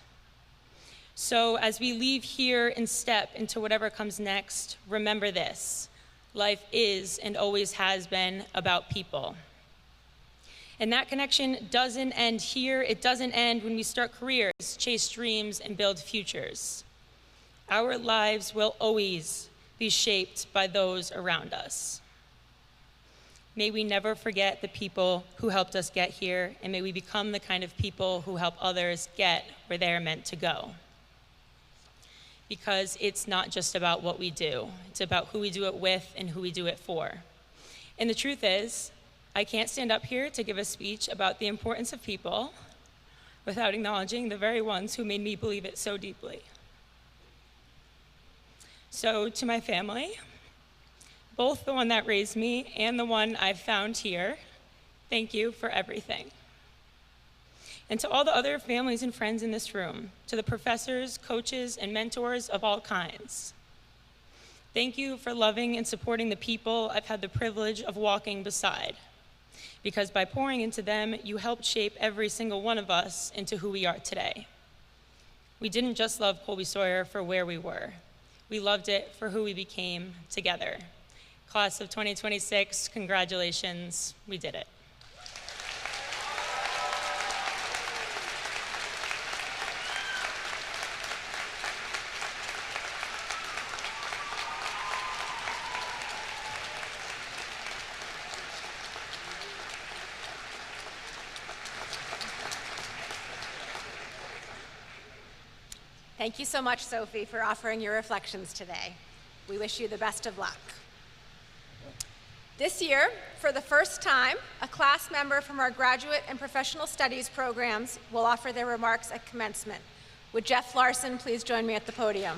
So as we leave here and step into whatever comes next, remember this: life is and always has been about people. And that connection doesn't end here. It doesn't end when we start careers, chase dreams, and build futures. Our lives will always be shaped by those around us. May we never forget the people who helped us get here, and may we become the kind of people who help others get where they're meant to go. Because it's not just about what we do. It's about who we do it with and who we do it for. And the truth is, I can't stand up here to give a speech about the importance of people without acknowledging the very ones who made me believe it so deeply. So to my family, both the one that raised me and the one I've found here, thank you for everything. And to all the other families and friends in this room, to the professors, coaches, and mentors of all kinds, thank you for loving and supporting the people I've had the privilege of walking beside. Because by pouring into them, you helped shape every single one of us into who we are today. We didn't just love Colby-Sawyer for where we were. We loved it for who we became together. Class of 2026, congratulations, we did it. Thank you so much, Sophie, for offering your reflections today. We wish you the best of luck. This year, for the first time, a class member from our graduate and professional studies programs will offer their remarks at commencement. Would Jeff Larson please join me at the podium?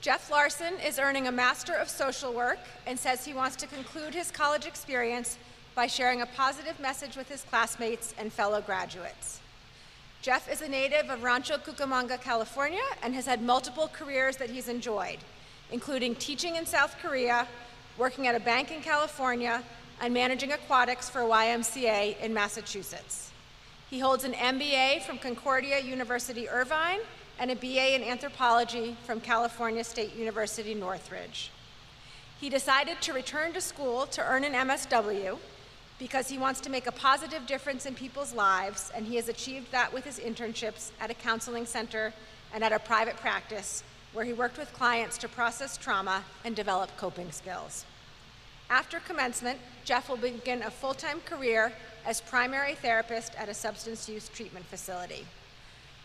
Jeff Larson is earning a Master of Social Work and says he wants to conclude his college experience by sharing a positive message with his classmates and fellow graduates. Jeff is a native of Rancho Cucamonga, California, and has had multiple careers that he's enjoyed, including teaching in South Korea, working at a bank in California, and managing aquatics for YMCA in Massachusetts. He holds an MBA from Concordia University, Irvine, and a BA in anthropology from California State University, Northridge. He decided to return to school to earn an MSW because he wants to make a positive difference in people's lives, and he has achieved that with his internships at a counseling center and at a private practice where he worked with clients to process trauma and develop coping skills. After commencement, Jeff will begin a full-time career as primary therapist at a substance use treatment facility.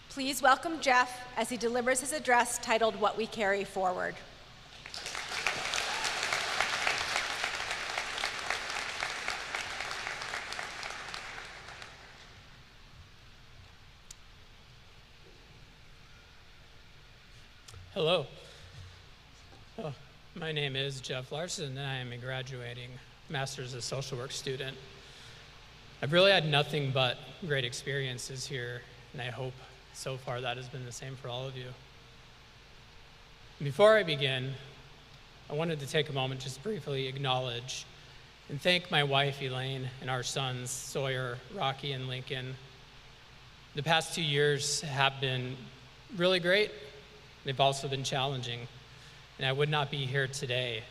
Please welcome Jeff as he delivers his address titled What We Carry Forward. Hello. My name is Jeff Larson, and I am a graduating Master's of Social Work student. I've really had nothing but great experiences here, and I hope so far that has been the same for all of you. Before I begin, I wanted to take a moment just briefly acknowledge and thank my wife, Elaine, and our sons, Sawyer, Rocky, and Lincoln. The past 2 years have been really great. They've also been challenging, and I would not be here today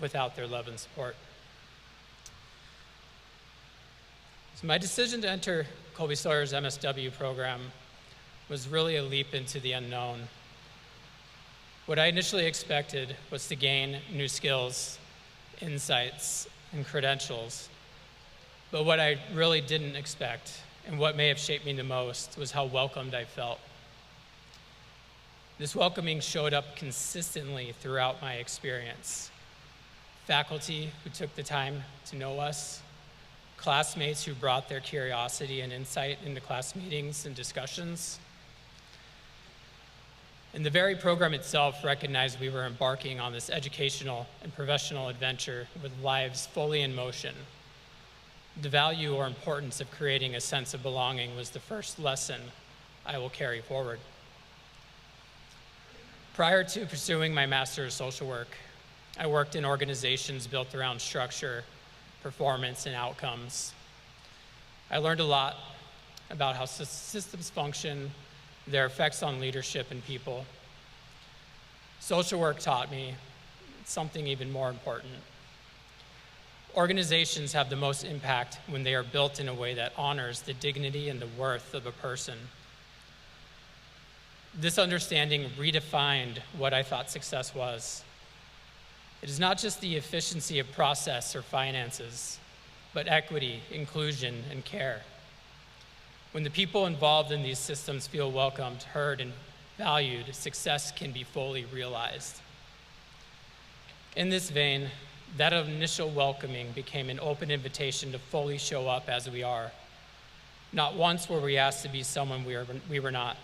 without their love and support. So my decision to enter Colby-Sawyer's MSW program was really a leap into the unknown. What I initially expected was to gain new skills, insights, and credentials. But what I really didn't expect, and what may have shaped me the most, was how welcomed I felt. This welcoming showed up consistently throughout my experience. Faculty who took the time to know us, classmates who brought their curiosity and insight into class meetings and discussions. And the very program itself recognized we were embarking on this educational and professional adventure with lives fully in motion. The value or importance of creating a sense of belonging was the first lesson I will carry forward. Prior to pursuing my Master of Social Work, I worked in organizations built around structure, performance, and outcomes. I learned a lot about how systems function, their effects on leadership and people. Social work taught me something even more important. Organizations have the most impact when they are built in a way that honors the dignity and the worth of a person. This understanding redefined what I thought success was. It is not just the efficiency of process or finances, but equity, inclusion, and care. When the people involved in these systems feel welcomed, heard, and valued, success can be fully realized. In this vein, that initial welcoming became an open invitation to fully show up as we are. Not once were we asked to be someone we were not,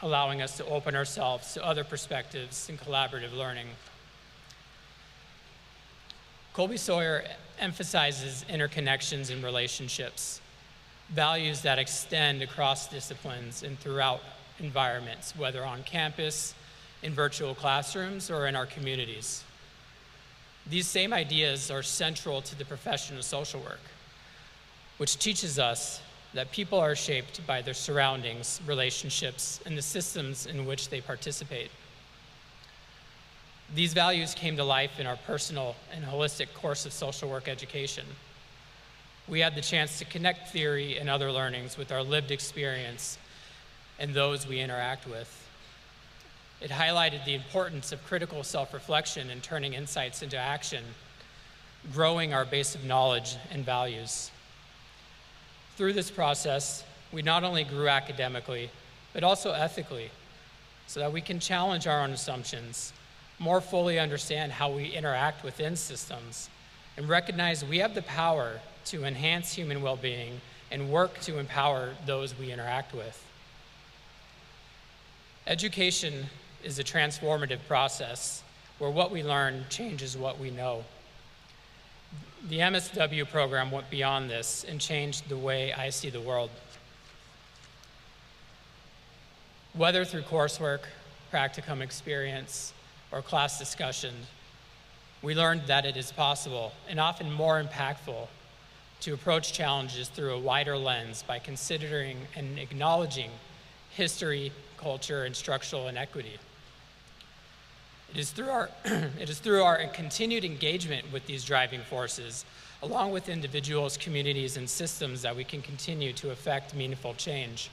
allowing us to open ourselves to other perspectives and collaborative learning. Colby-Sawyer emphasizes interconnections and relationships, values that extend across disciplines and throughout environments, whether on campus, in virtual classrooms, or in our communities. These same ideas are central to the profession of social work, which teaches us that people are shaped by their surroundings, relationships, and the systems in which they participate. These values came to life in our personal and holistic course of social work education. We had the chance to connect theory and other learnings with our lived experience and those we interact with. It highlighted the importance of critical self-reflection and turning insights into action, growing our base of knowledge and values. Through this process, we not only grew academically, but also ethically, so that we can challenge our own assumptions, more fully understand how we interact within systems, and recognize we have the power to enhance human well-being and work to empower those we interact with. Education is a transformative process where what we learn changes what we know. The MSW program went beyond this and changed the way I see the world. Whether through coursework, practicum experience, or class discussion, we learned that it is possible, and often more impactful, to approach challenges through a wider lens by considering and acknowledging history, culture, and structural inequity. It is through our continued engagement with these driving forces, along with individuals, communities, and systems, that we can continue to affect meaningful change.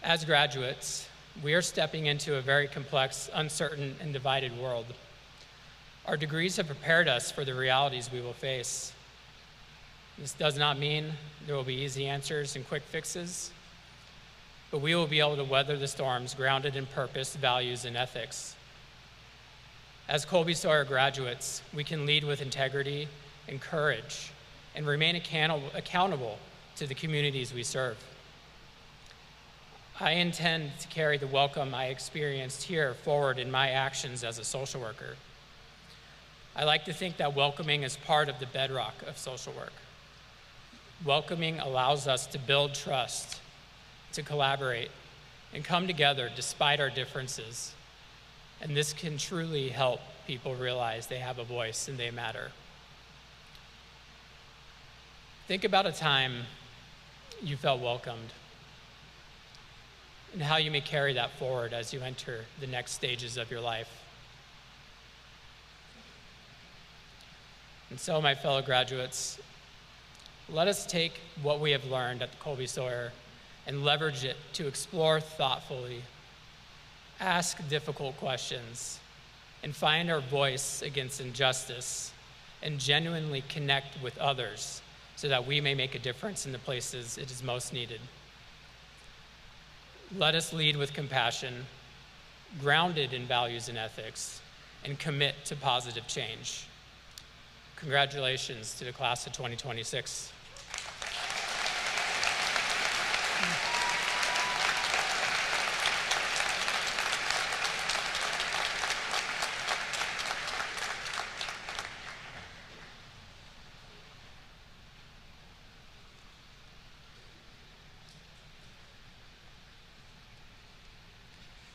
As graduates, we are stepping into a very complex, uncertain, and divided world. Our degrees have prepared us for the realities we will face. This does not mean there will be easy answers and quick fixes, but we will be able to weather the storms grounded in purpose, values, and ethics. As Colby-Sawyer graduates, we can lead with integrity and courage and remain accountable to the communities we serve. I intend to carry the welcome I experienced here forward in my actions as a social worker. I like to think that welcoming is part of the bedrock of social work. Welcoming allows us to build trust, to collaborate, and come together despite our differences. And this can truly help people realize they have a voice and they matter. Think about a time you felt welcomed, and how you may carry that forward as you enter the next stages of your life. And so, my fellow graduates, let us take what we have learned at Colby-Sawyer and leverage it to explore thoughtfully, ask difficult questions, and find our voice against injustice, and genuinely connect with others so that we may make a difference in the places it is most needed. Let us lead with compassion, grounded in values and ethics, and commit to positive change. Congratulations to the class of 2026.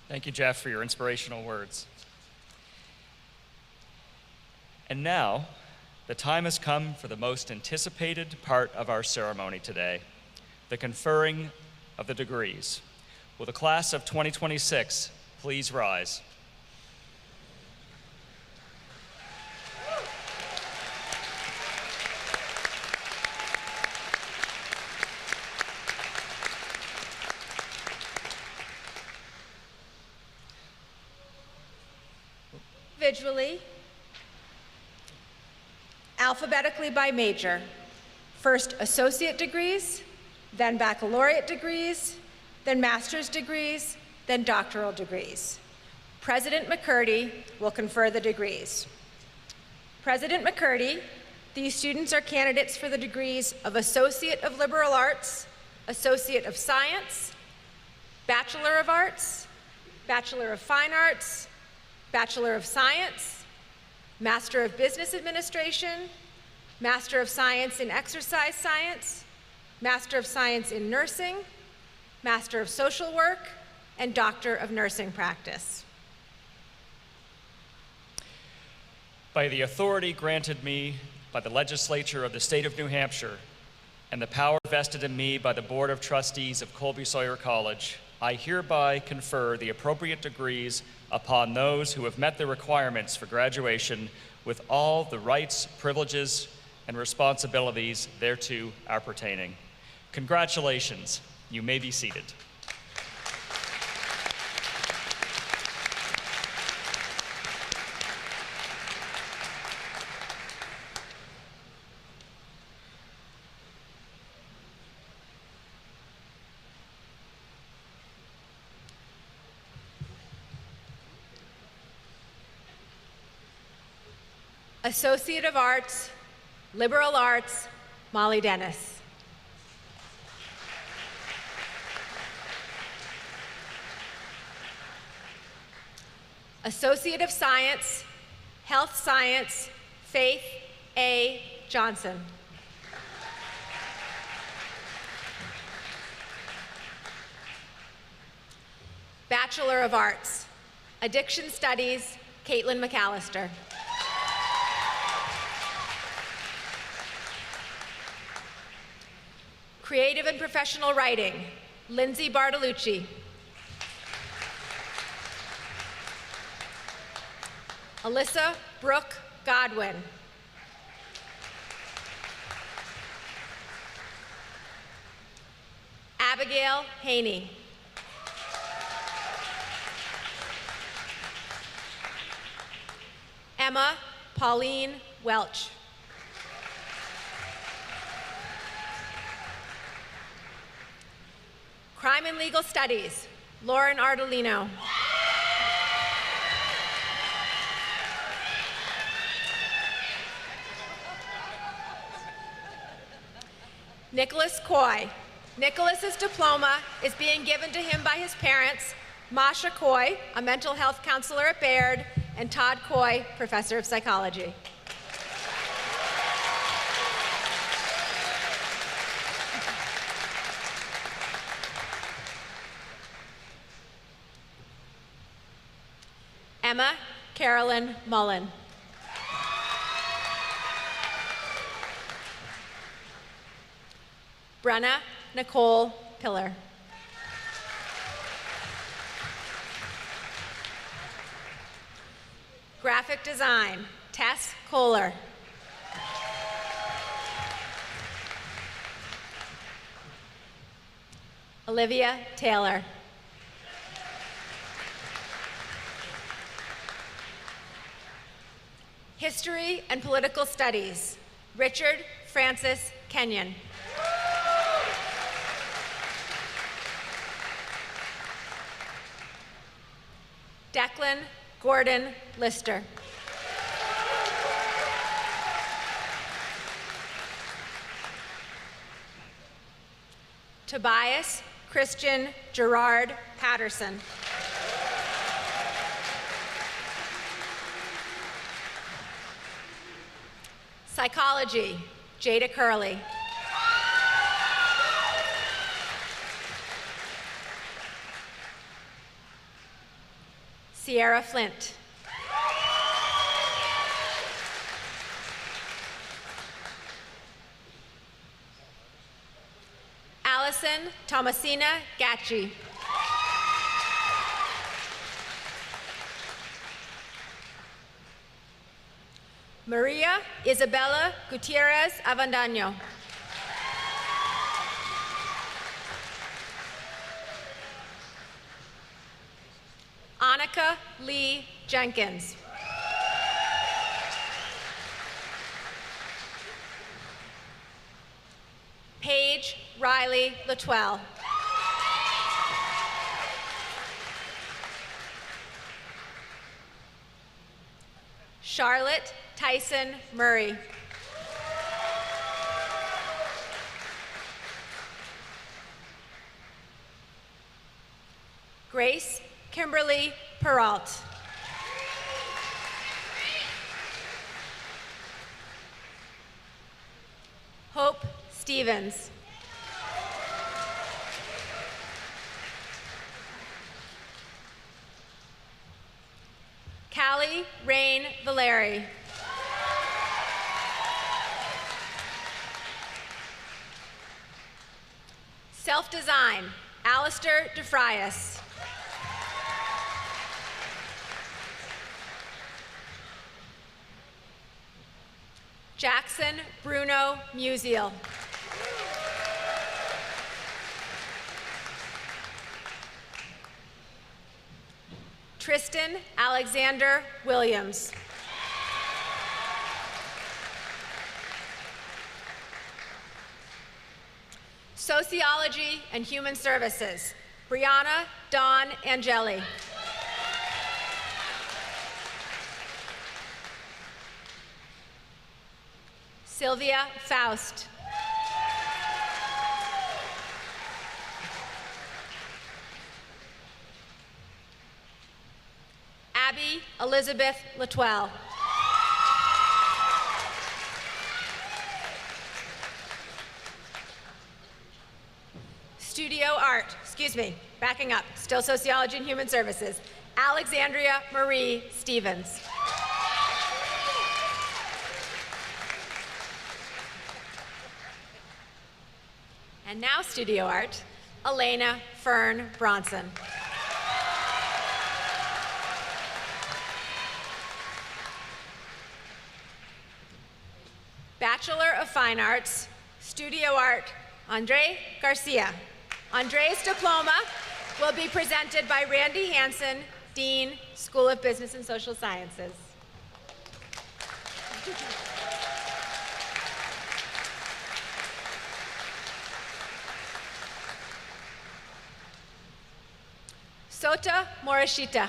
Thank you, Jeff, for your inspirational words. And now, the time has come for the most anticipated part of our ceremony today, the conferring of the degrees. Will the class of 2026 please rise? Individually, alphabetically by major. First associate degrees, then baccalaureate degrees, then master's degrees, then doctoral degrees. President McCurdy will confer the degrees. President McCurdy, these students are candidates for the degrees of Associate of Liberal Arts, Associate of Science, Bachelor of Arts, Bachelor of Fine Arts, Bachelor of Science, Master of Business Administration, Master of Science in Exercise Science, Master of Science in Nursing, Master of Social Work, and Doctor of Nursing Practice. By the authority granted me by the legislature of the state of New Hampshire and the power vested in me by the Board of Trustees of Colby-Sawyer College, I hereby confer the appropriate degrees upon those who have met the requirements for graduation with all the rights, privileges, and responsibilities thereto are pertaining. Congratulations. You may be seated. Associate of Arts, Liberal Arts, Molly Dennis. Associate of Science, Health Science, Faith A. Johnson. Bachelor of Arts, Addiction Studies, Caitlin McAllister. Creative and Professional Writing, Lindsay Bartolucci. Alyssa Brooke Godwin. Abigail Haney. Emma Pauline Welch. Crime and Legal Studies, Lauren Ardolino. Nicholas Coy. Nicholas's diploma is being given to him by his parents, Masha Coy, a mental health counselor at Baird, and Todd Coy, professor of psychology. Emma Carolyn Mullen. Brenna Nicole Pillar. Graphic Design, Tess Kohler. Olivia Taylor. History and Political Studies, Richard Francis Kenyon. Declan Gordon Lister. Tobias Christian Gerard Patterson. Psychology, Jada Curley. Sierra Flint. Allison Thomasina Gacci. Maria Isabella Gutierrez Avendano. Annika Lee Jenkins. Paige Riley Latwell. Charlotte Tyson Murray. Grace Kimberly Peralt. Hope Stevens. Callie Rain Valeri. Self-design, Alistair DeFrias. Jackson Bruno Musial. Tristan Alexander Williams. Sociology and Human Services, Brianna Dawn Angeli. Sylvia Faust. Abby Elizabeth Latwell. Studio art, backing up, still sociology and human services. Alexandria Marie Stevens. And now studio art, Elena Fern Bronson. Bachelor of Fine Arts, studio art, Andre Garcia. Andre's diploma will be presented by Randy Hansen, Dean, School of Business and Social Sciences. Sota Morishita.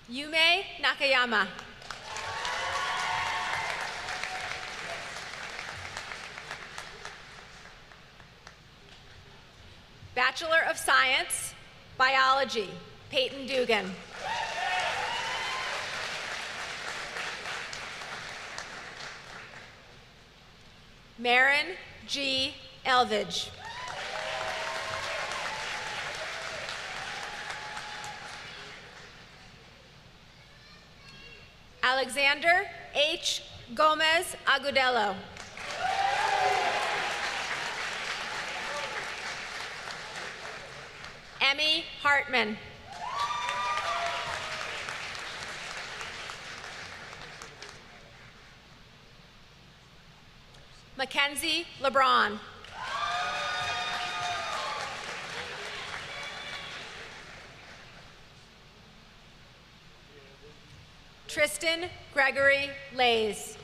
Yume Nakayama. Bachelor of Science, Biology, Peyton Dugan. Marin G. Elvidge. Alexander H. Gomez Agudelo. Emmy Hartman. Mackenzie LeBron. Tristan Gregory Lays.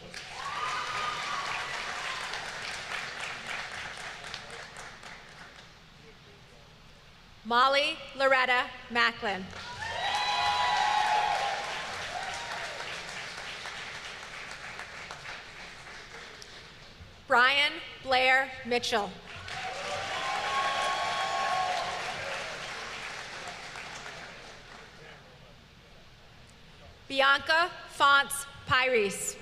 Molly Loretta Macklin. Brian Blair Mitchell. Bianca Fonts Pyres.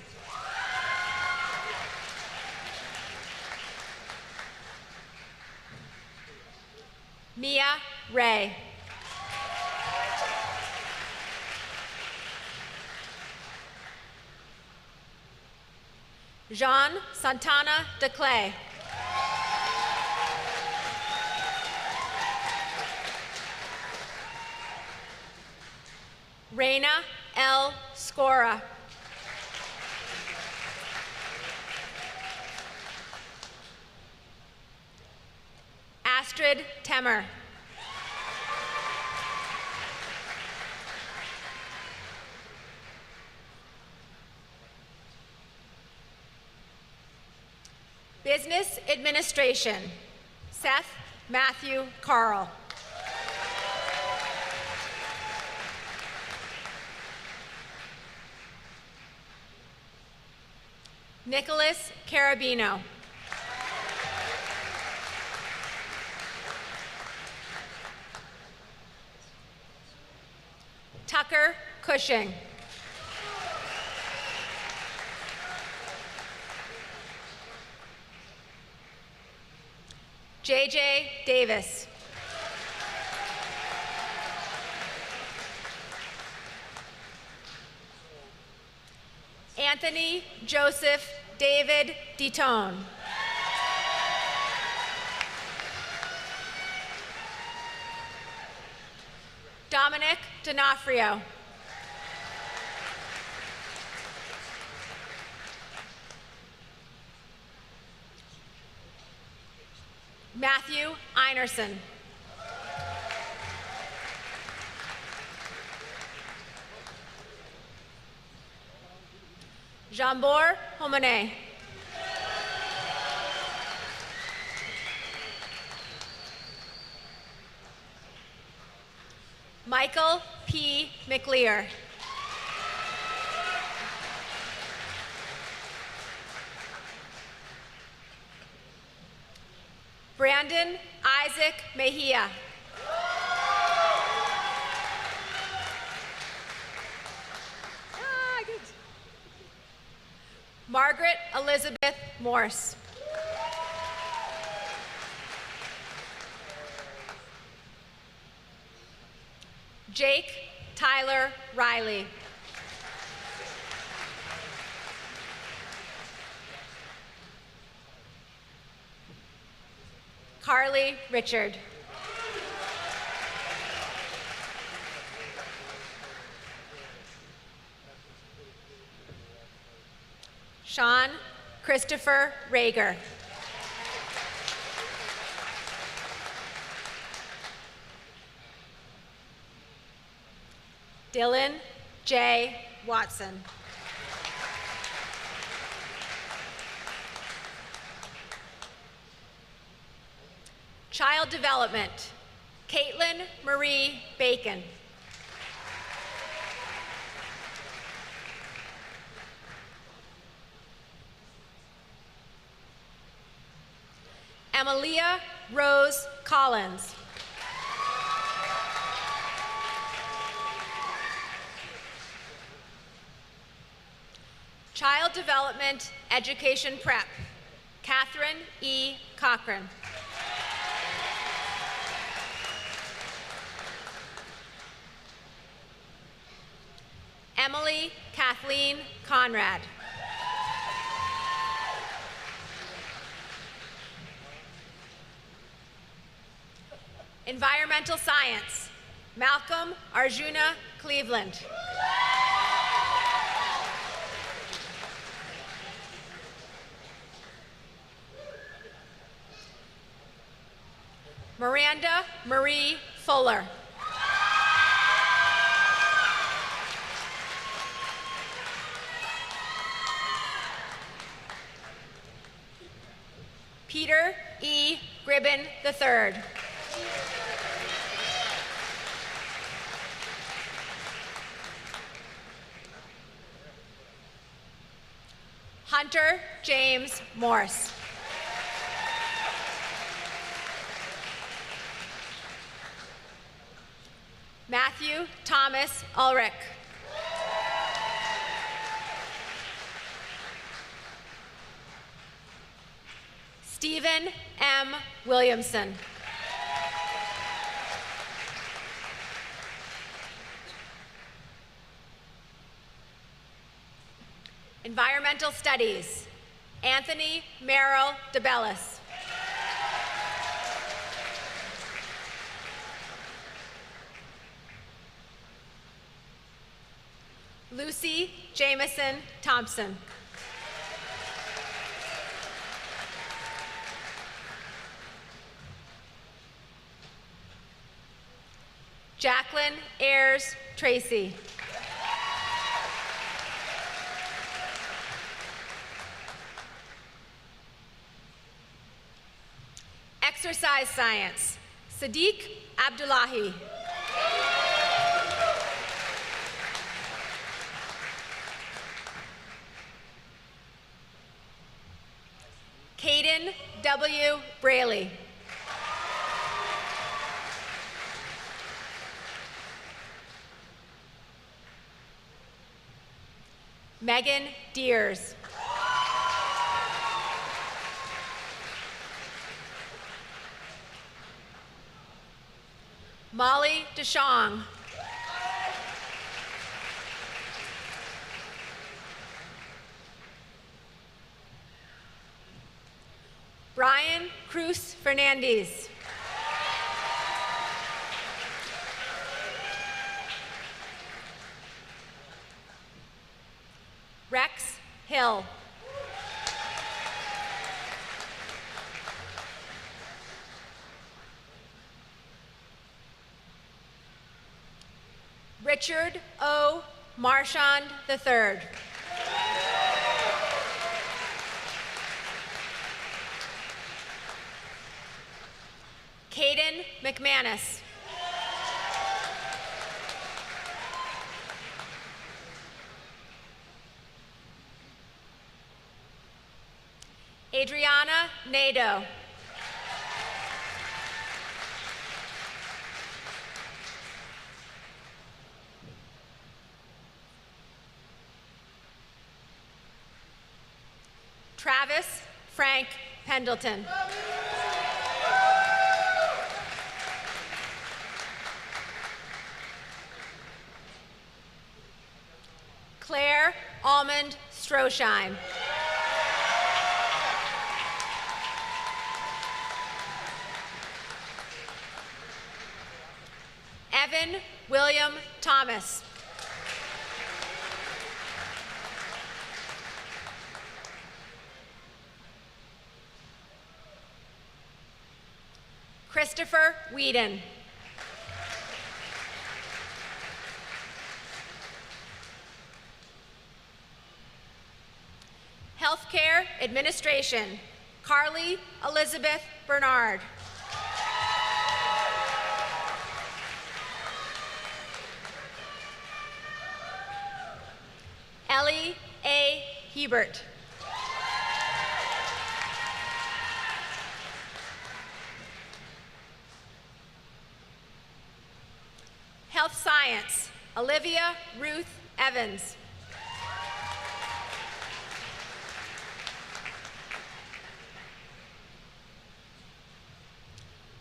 Mia Ray. Jean Santana de Clay. Reina L. Scora. Astrid Temmer. Business Administration, Seth Matthew Carl. Nicholas Carabino. Tucker Cushing. J.J. Davis. Anthony Joseph David DeTone. Dominic D'Onofrio. Matthew Einerson. Jambor Homone. Michael P. McLear. Brandon Isaac Mejia. Margaret Elizabeth Morse. Jake Tyler Riley. Carly Richard. Sean Christopher Rager. Dylan J. Watson. Child Development, Caitlin Marie Bacon. Emilia Rose Collins. Child Development Education Prep, Catherine E. Cochran. Emily Kathleen Conrad. Environmental Science, Malcolm Arjuna Cleveland. Miranda Marie Fuller. Peter E. Gribben III. Hunter James Morse. Matthew Thomas Ulrich. Stephen M. Williamson. Environmental Studies, Anthony Merrill DeBellis. Lucy Jameson Thompson. Jacqueline Ayers Tracy. Exercise Science, Sadiq Abdullahi. Caden W. Braley. Megan Deers. Molly DeShong. Brian Cruz Fernandez. Rex Hill. Richard O. Marchand III. Caden McManus. Adriana Nadeau. Travis Frank Pendleton. Claire Almond Stroschein. Evan William Thomas. Christopher Whedon. Healthcare Administration, Carly Elizabeth Bernard. Ellie A. Hebert. Health Science, Olivia Ruth Evans.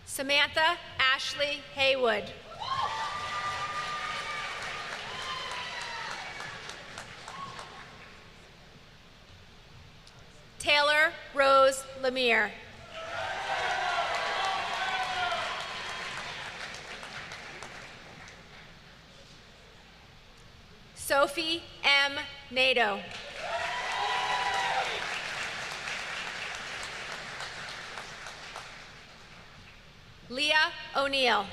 Samantha Ashley Haywood. Taylor Rose Lemire. Sophie M. Nadeau. Leah O'Neill.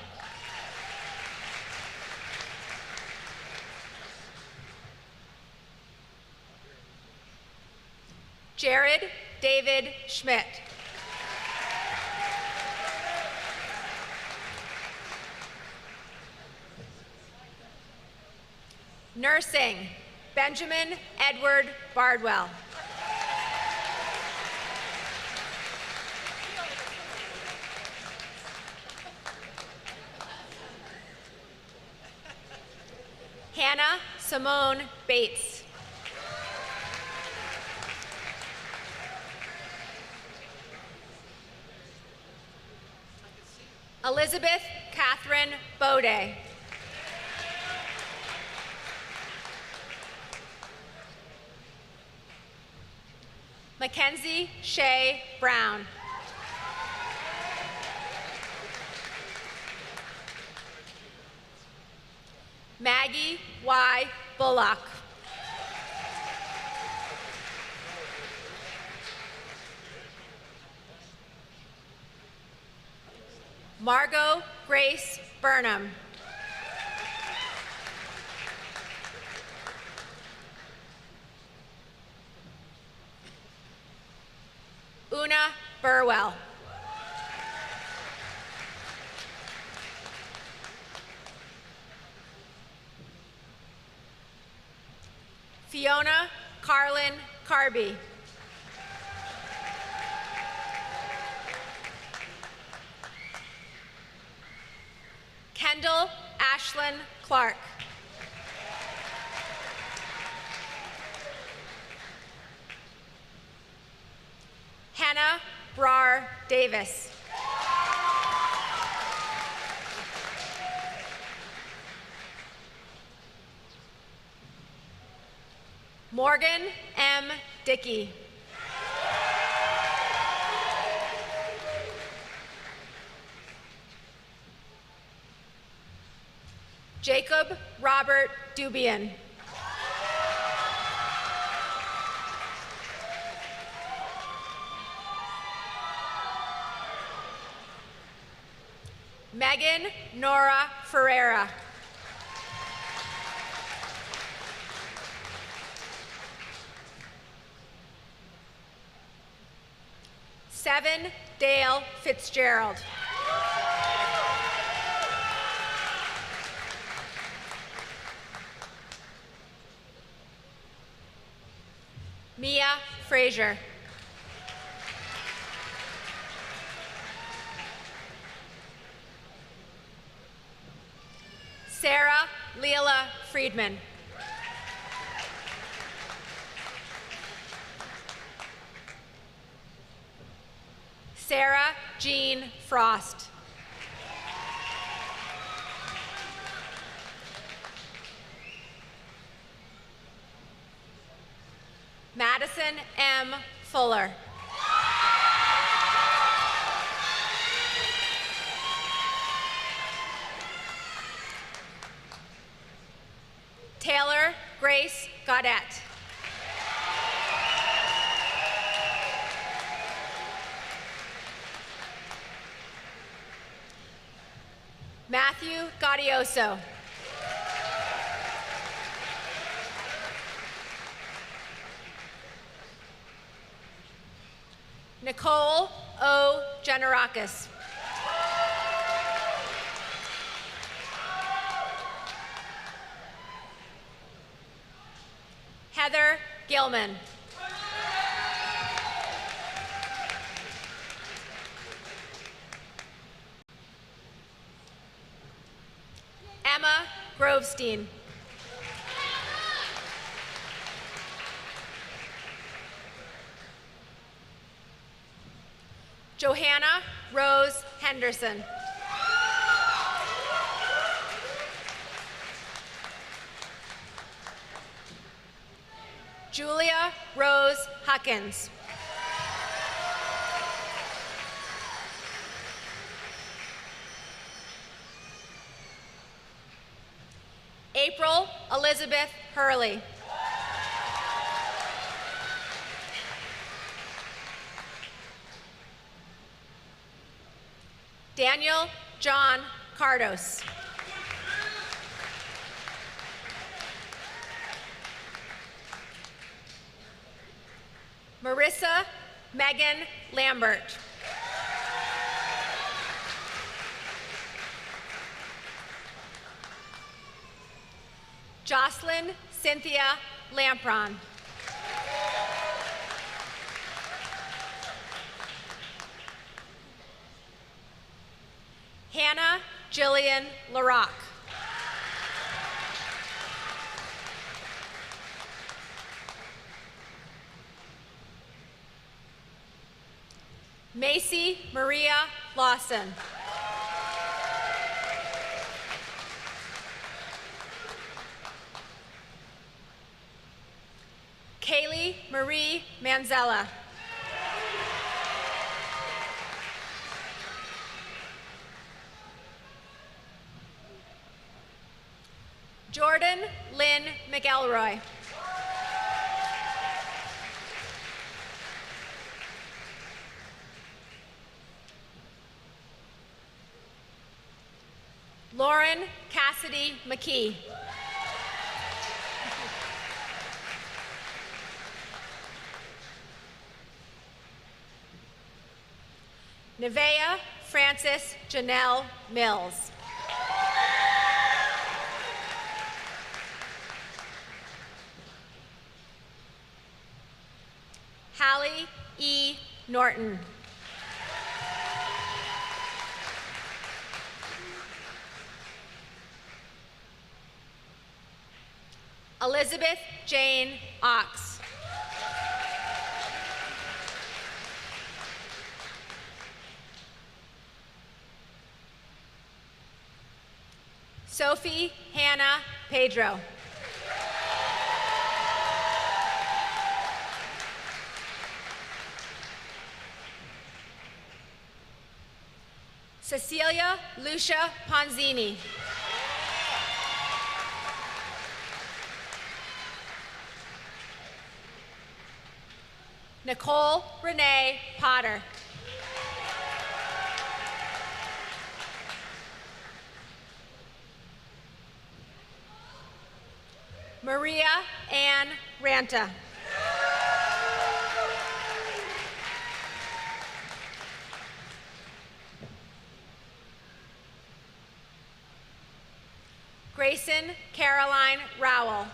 Jared David Schmidt. Nursing, Benjamin Edward Bardwell. Hannah Simone Bates. Elizabeth Catherine Bode. Mackenzie Shea Brown. Maggie Y. Bullock. Margot Grace Burnham. Una Burwell. Fiona Carlin Carby. Kendall Ashlyn Clark. Hannah Brar Davis. Morgan M. Dickey. Jacob Robert Dubian. Megan Nora Ferreira. Seven Dale Fitzgerald. Mia Frazier. Sarah Leela Friedman. Sarah Jean Frost. Madison M. Fuller. Taylor Grace Gaudette. Matthew Gaudioso. Nicole O. Generakis. Heather Gilman. Emma Grovestein. Johanna Rose Henderson. Julia Rose Huckins. April Elizabeth Hurley. Daniel John Cardos. Marissa Megan Lambert. Jocelyn Cynthia Lampron. Hannah Jillian LaRock. Macy Maria Lawson. Kaylee Marie Manzella. Jordan Lynn McElroy. Lauren Cassidy McKee. Nevaeh Frances Janelle Mills. Hallie E. Norton. Elizabeth Jane Ox. Sophie Hannah Pedro. Cecilia Lucia Ponzini. Nicole Renee Potter. Maria Ann Ranta. Grayson Caroline Rowell.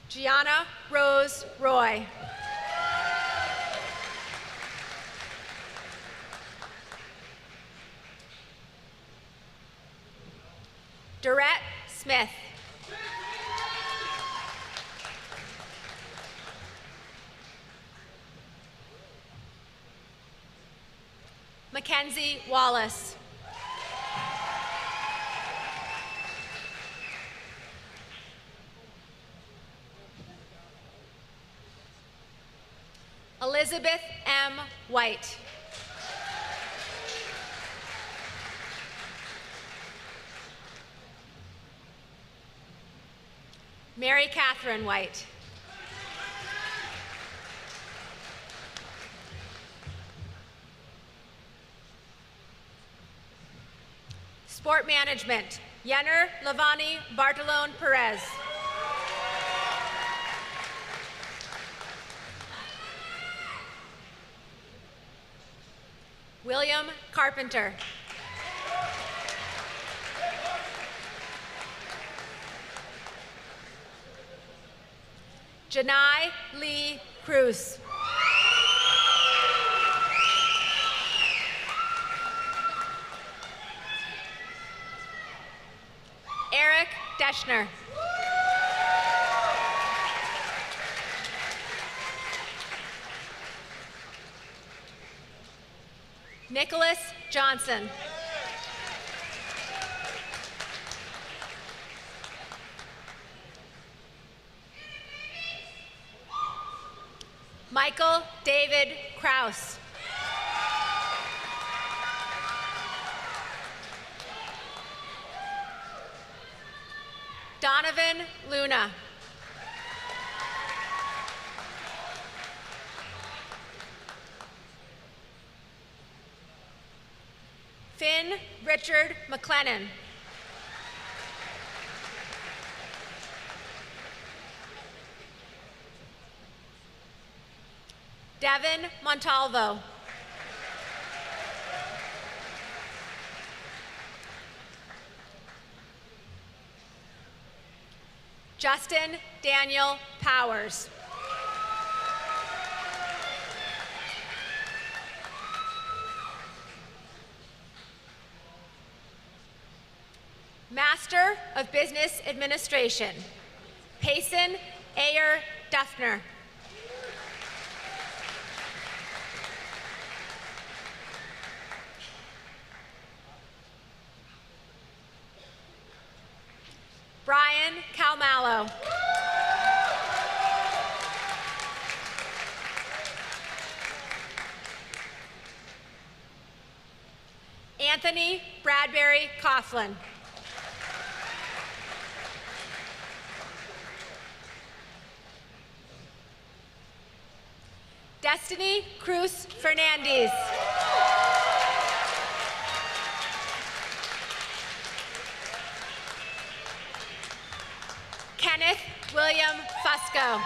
Gianna Rose Roy. Durrett Smith. Mackenzie Wallace. Elizabeth M. White. Mary Catherine White. Sport Management, Yenner Lavani Bartolone Perez. William Carpenter. Janai Lee Cruz. Eric Deschner. Nicholas Johnson. Michael David Kraus. Donovan Luna. Finn Richard McLennan. Devin Montalvo. Justin Daniel Powers. Master of Business Administration, Payson Ayer Duffner. Brian Calmallo. Anthony Bradbury Coughlin. Destiny Cruz Fernandez. Kenneth William Fusco.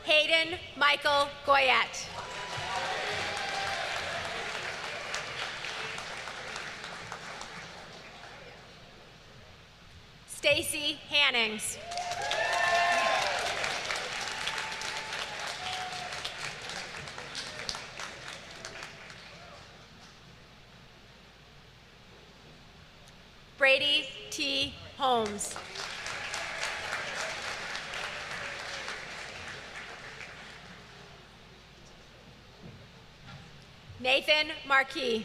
Hayden Michael Goyette. Stacy Hannings. Brady T. Holmes. Nathan Marquis.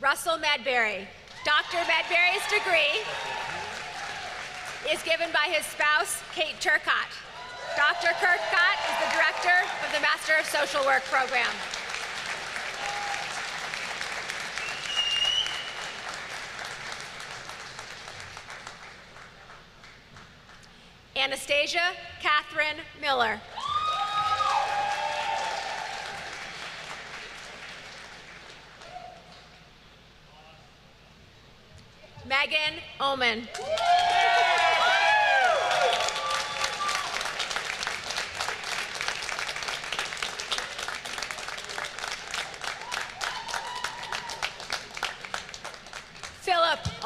Russell Medberry. Dr. Medberry's degree is given by his spouse, Kate Turcott. Dr. Turcott is the director of the Master of Social Work program. Anastasia Catherine Miller. Megan Oman.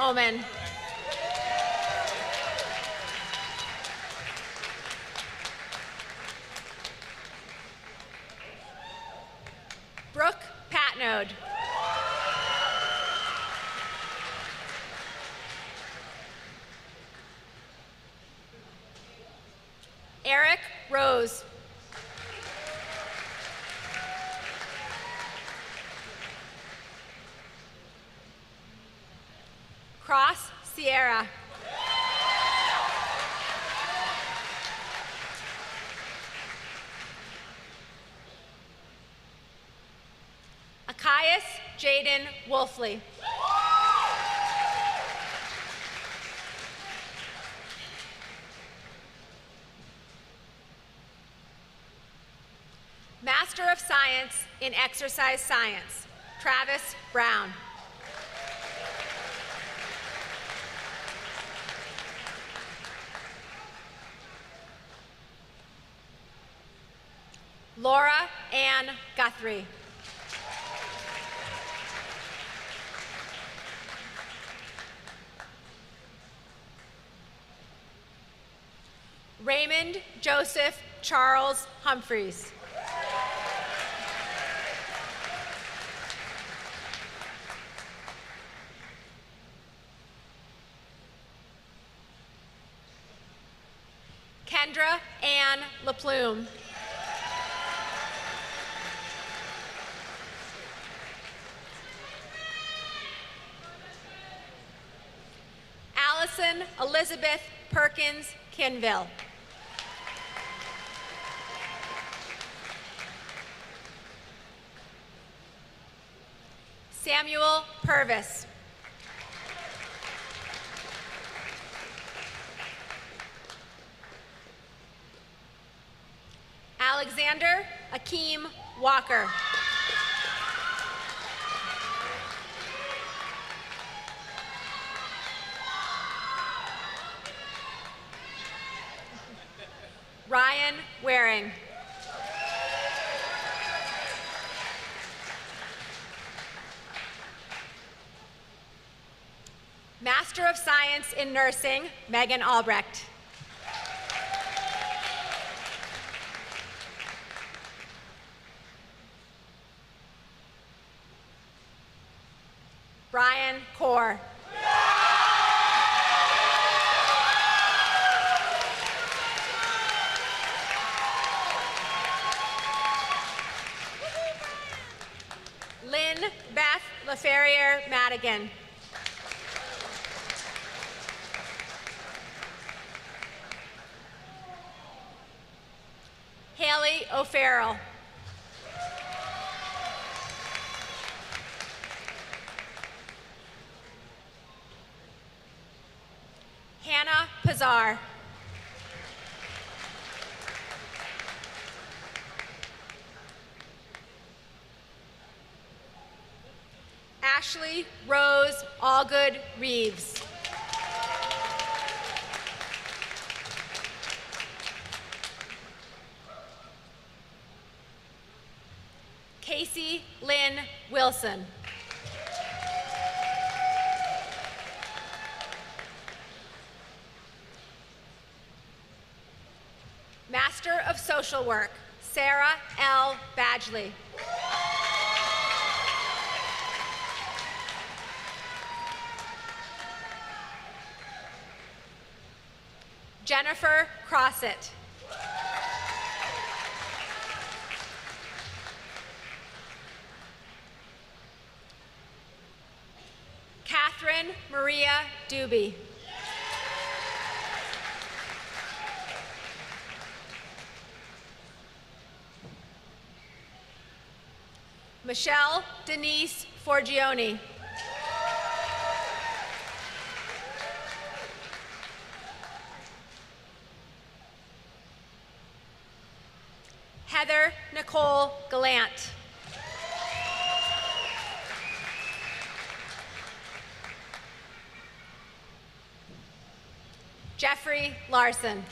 Omen. Brooke Patnode. Eric Rose. Cross Sierra. Achias Jaden Wolfley. Master of Science in Exercise Science, Travis Brown. Laura Ann Guthrie. Raymond Joseph Charles Humphreys. Kendra Ann LaPlume. Allison Elizabeth Perkins Kinville. Samuel Purvis. Alexander Akeem Walker. Ryan Waring. Master of Science in Nursing, Megan Albrecht. Brian Core. Lynn Beth LaFerriere Madigan. Haley O'Farrell. Hannah Pizar. Ashley Rose Allgood Reeves. Casey Lynn Wilson. Master of Social Work, Sarah L. Badgley. Jennifer Crossett. Catherine Maria Doobie. Michelle Denise Forgione. Heather Nicole Gallant. Jeffrey Larson.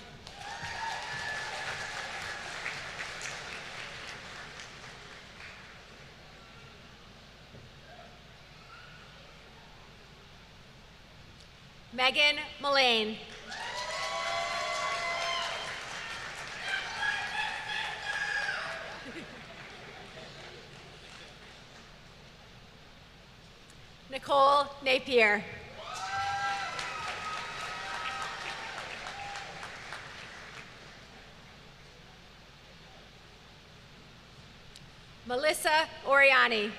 Megan Mullane. Nicole Napier. Melissa Oriani.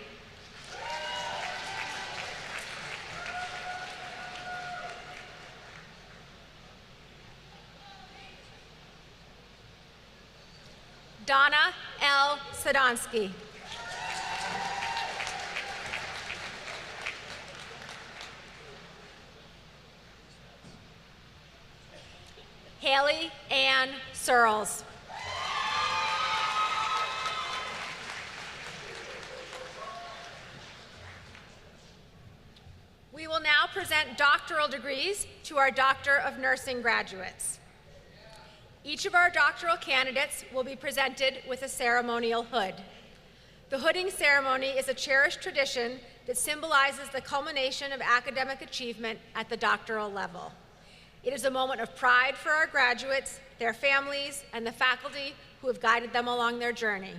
Donna L. Sadonsky. Haley Ann Searles. We will now present doctoral degrees to our Doctor of Nursing graduates. Each of our doctoral candidates will be presented with a ceremonial hood. The hooding ceremony is a cherished tradition that symbolizes the culmination of academic achievement at the doctoral level. It is a moment of pride for our graduates, their families, and the faculty who have guided them along their journey.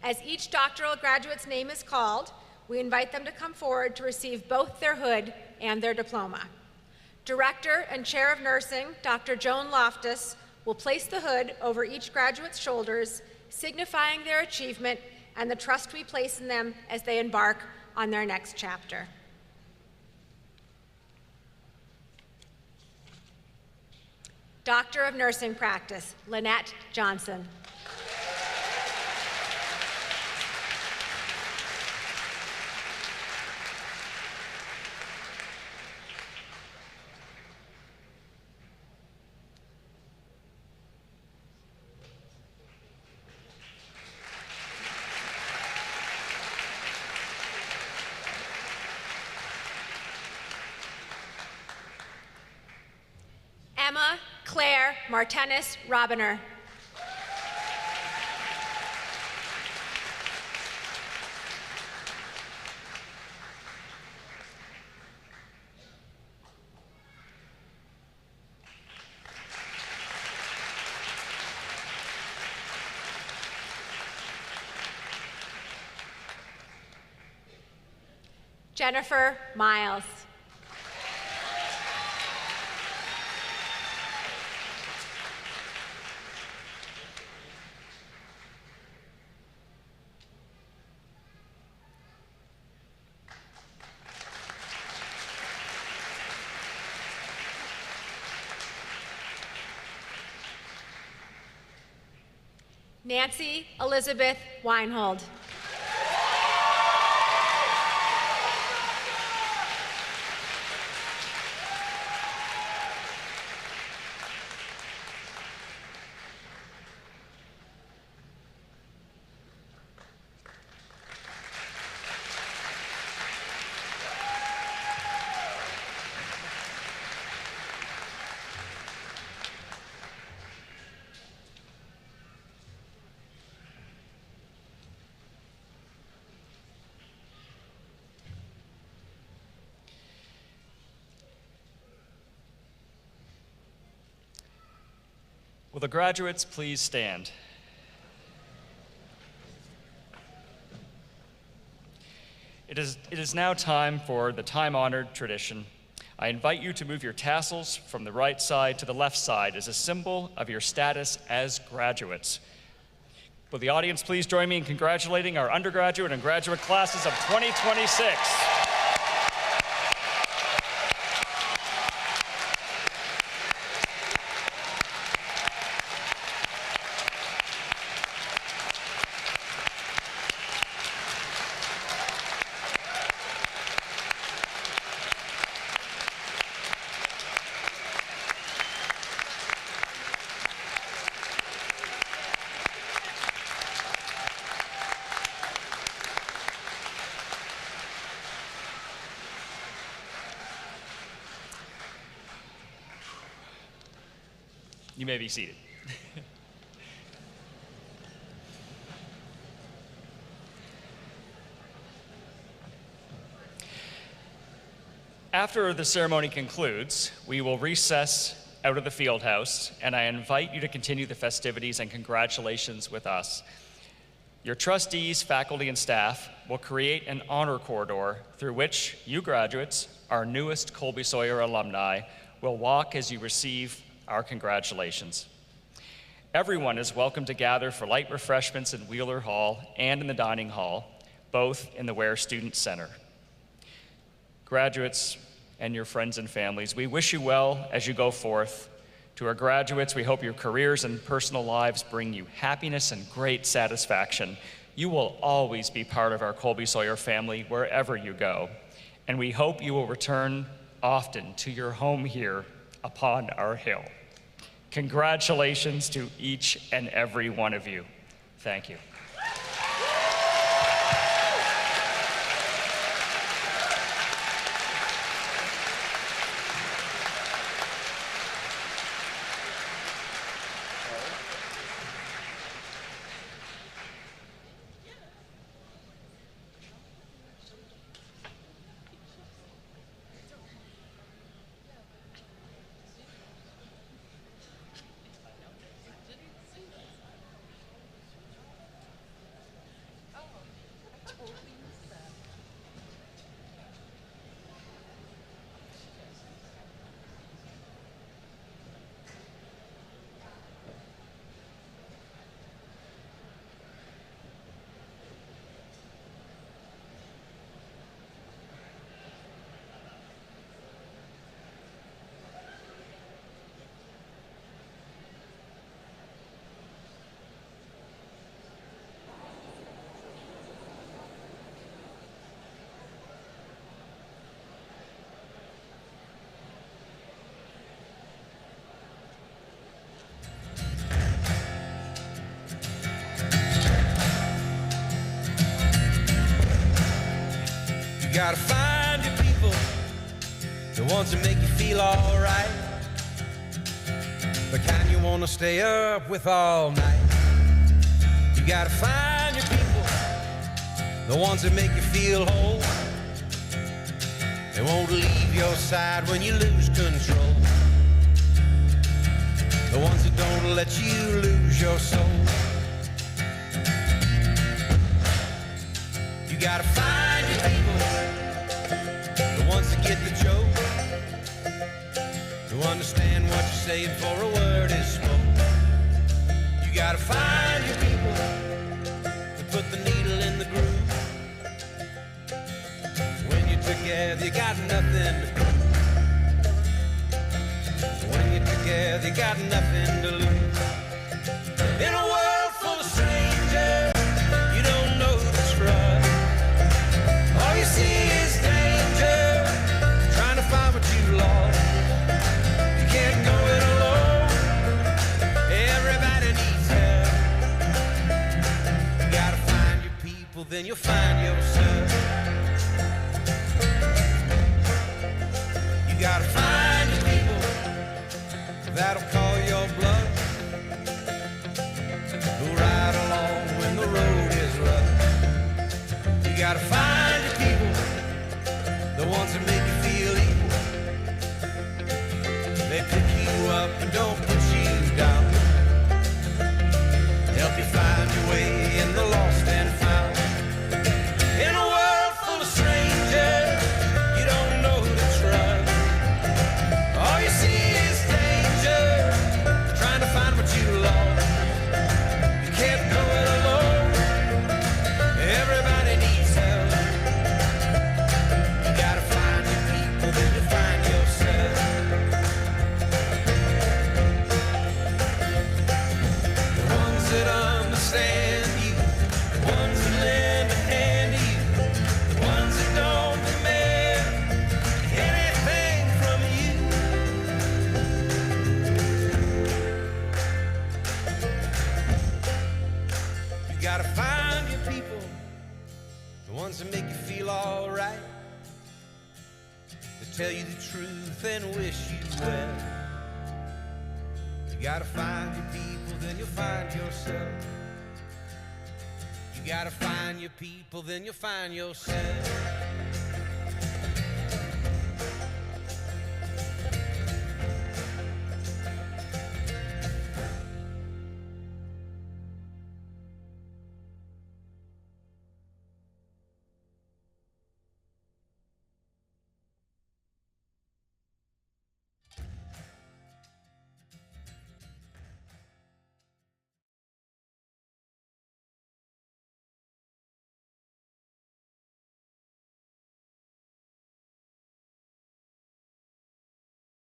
As each doctoral graduate's name is called, we invite them to come forward to receive both their hood and their diploma. Director and Chair of Nursing, Dr. Joan Loftus, will place the hood over each graduate's shoulders, signifying their achievement and the trust we place in them as they embark on their next chapter. Doctor of Nursing Practice, Lynette Johnson. Emma Claire Martinez Robiner. Jennifer Miles. Nancy Elizabeth Weinhold. Will the graduates please stand? It is now time for the time-honored tradition. I invite you to move your tassels from the right side to the left side as a symbol of your status as graduates. Will the audience please join me in congratulating our undergraduate and graduate classes of 2026. You may be seated. After the ceremony concludes, we will recess out of the field house, and I invite you to continue the festivities and congratulations with us. Your trustees, faculty, and staff will create an honor corridor through which you graduates, our newest Colby-Sawyer alumni, will walk as you receive our congratulations. Everyone is welcome to gather for light refreshments in Wheeler Hall and in the dining hall, both in the Ware Student Center. Graduates and your friends and families, we wish you well as you go forth. To our graduates, we hope your careers and personal lives bring you happiness and great satisfaction. You will always be part of our Colby-Sawyer family wherever you go, and we hope you will return often to your home here upon our hill. Congratulations to each and every one of you. Thank you. You gotta find your people, the ones that make you feel alright, the kind you wanna stay up with all night. You gotta find your people, the ones that make you feel whole. They won't leave your side when you lose control. The ones that don't let you lose your soul. You gotta find your people, the ones that get the joke, who understand what you're saying before a word is spoken. You gotta find your people that put the needle in the groove. When you're together, you got nothing to prove. When you're together, you got nothing to lose. In a world full of strangers, you don't know who to trust. All you see is danger, trying to find what you lost. You can't go it alone, everybody needs help. You gotta find your people, then you'll find yourself. You gotta find your people that'll call your bluff, who'll ride along when the road is rough. You gotta find your people, the ones that make you feel equal. They pick you up and don't put you down, help you find your way in the lost and found. In a world full of strangers, you don't know who to trust. All you see is danger, trying to find what you lost. You can't go it alone, everybody needs help. You gotta find your people, then you find yourself. The ones that understand you, the ones that lend a hand to you, the ones that don't demand anything from you. You gotta find your people, the ones that make you feel alright, that tell you the truth and wish you well. You gotta find your people, then you'll find yourself. You gotta find your people, then you'll find yourself.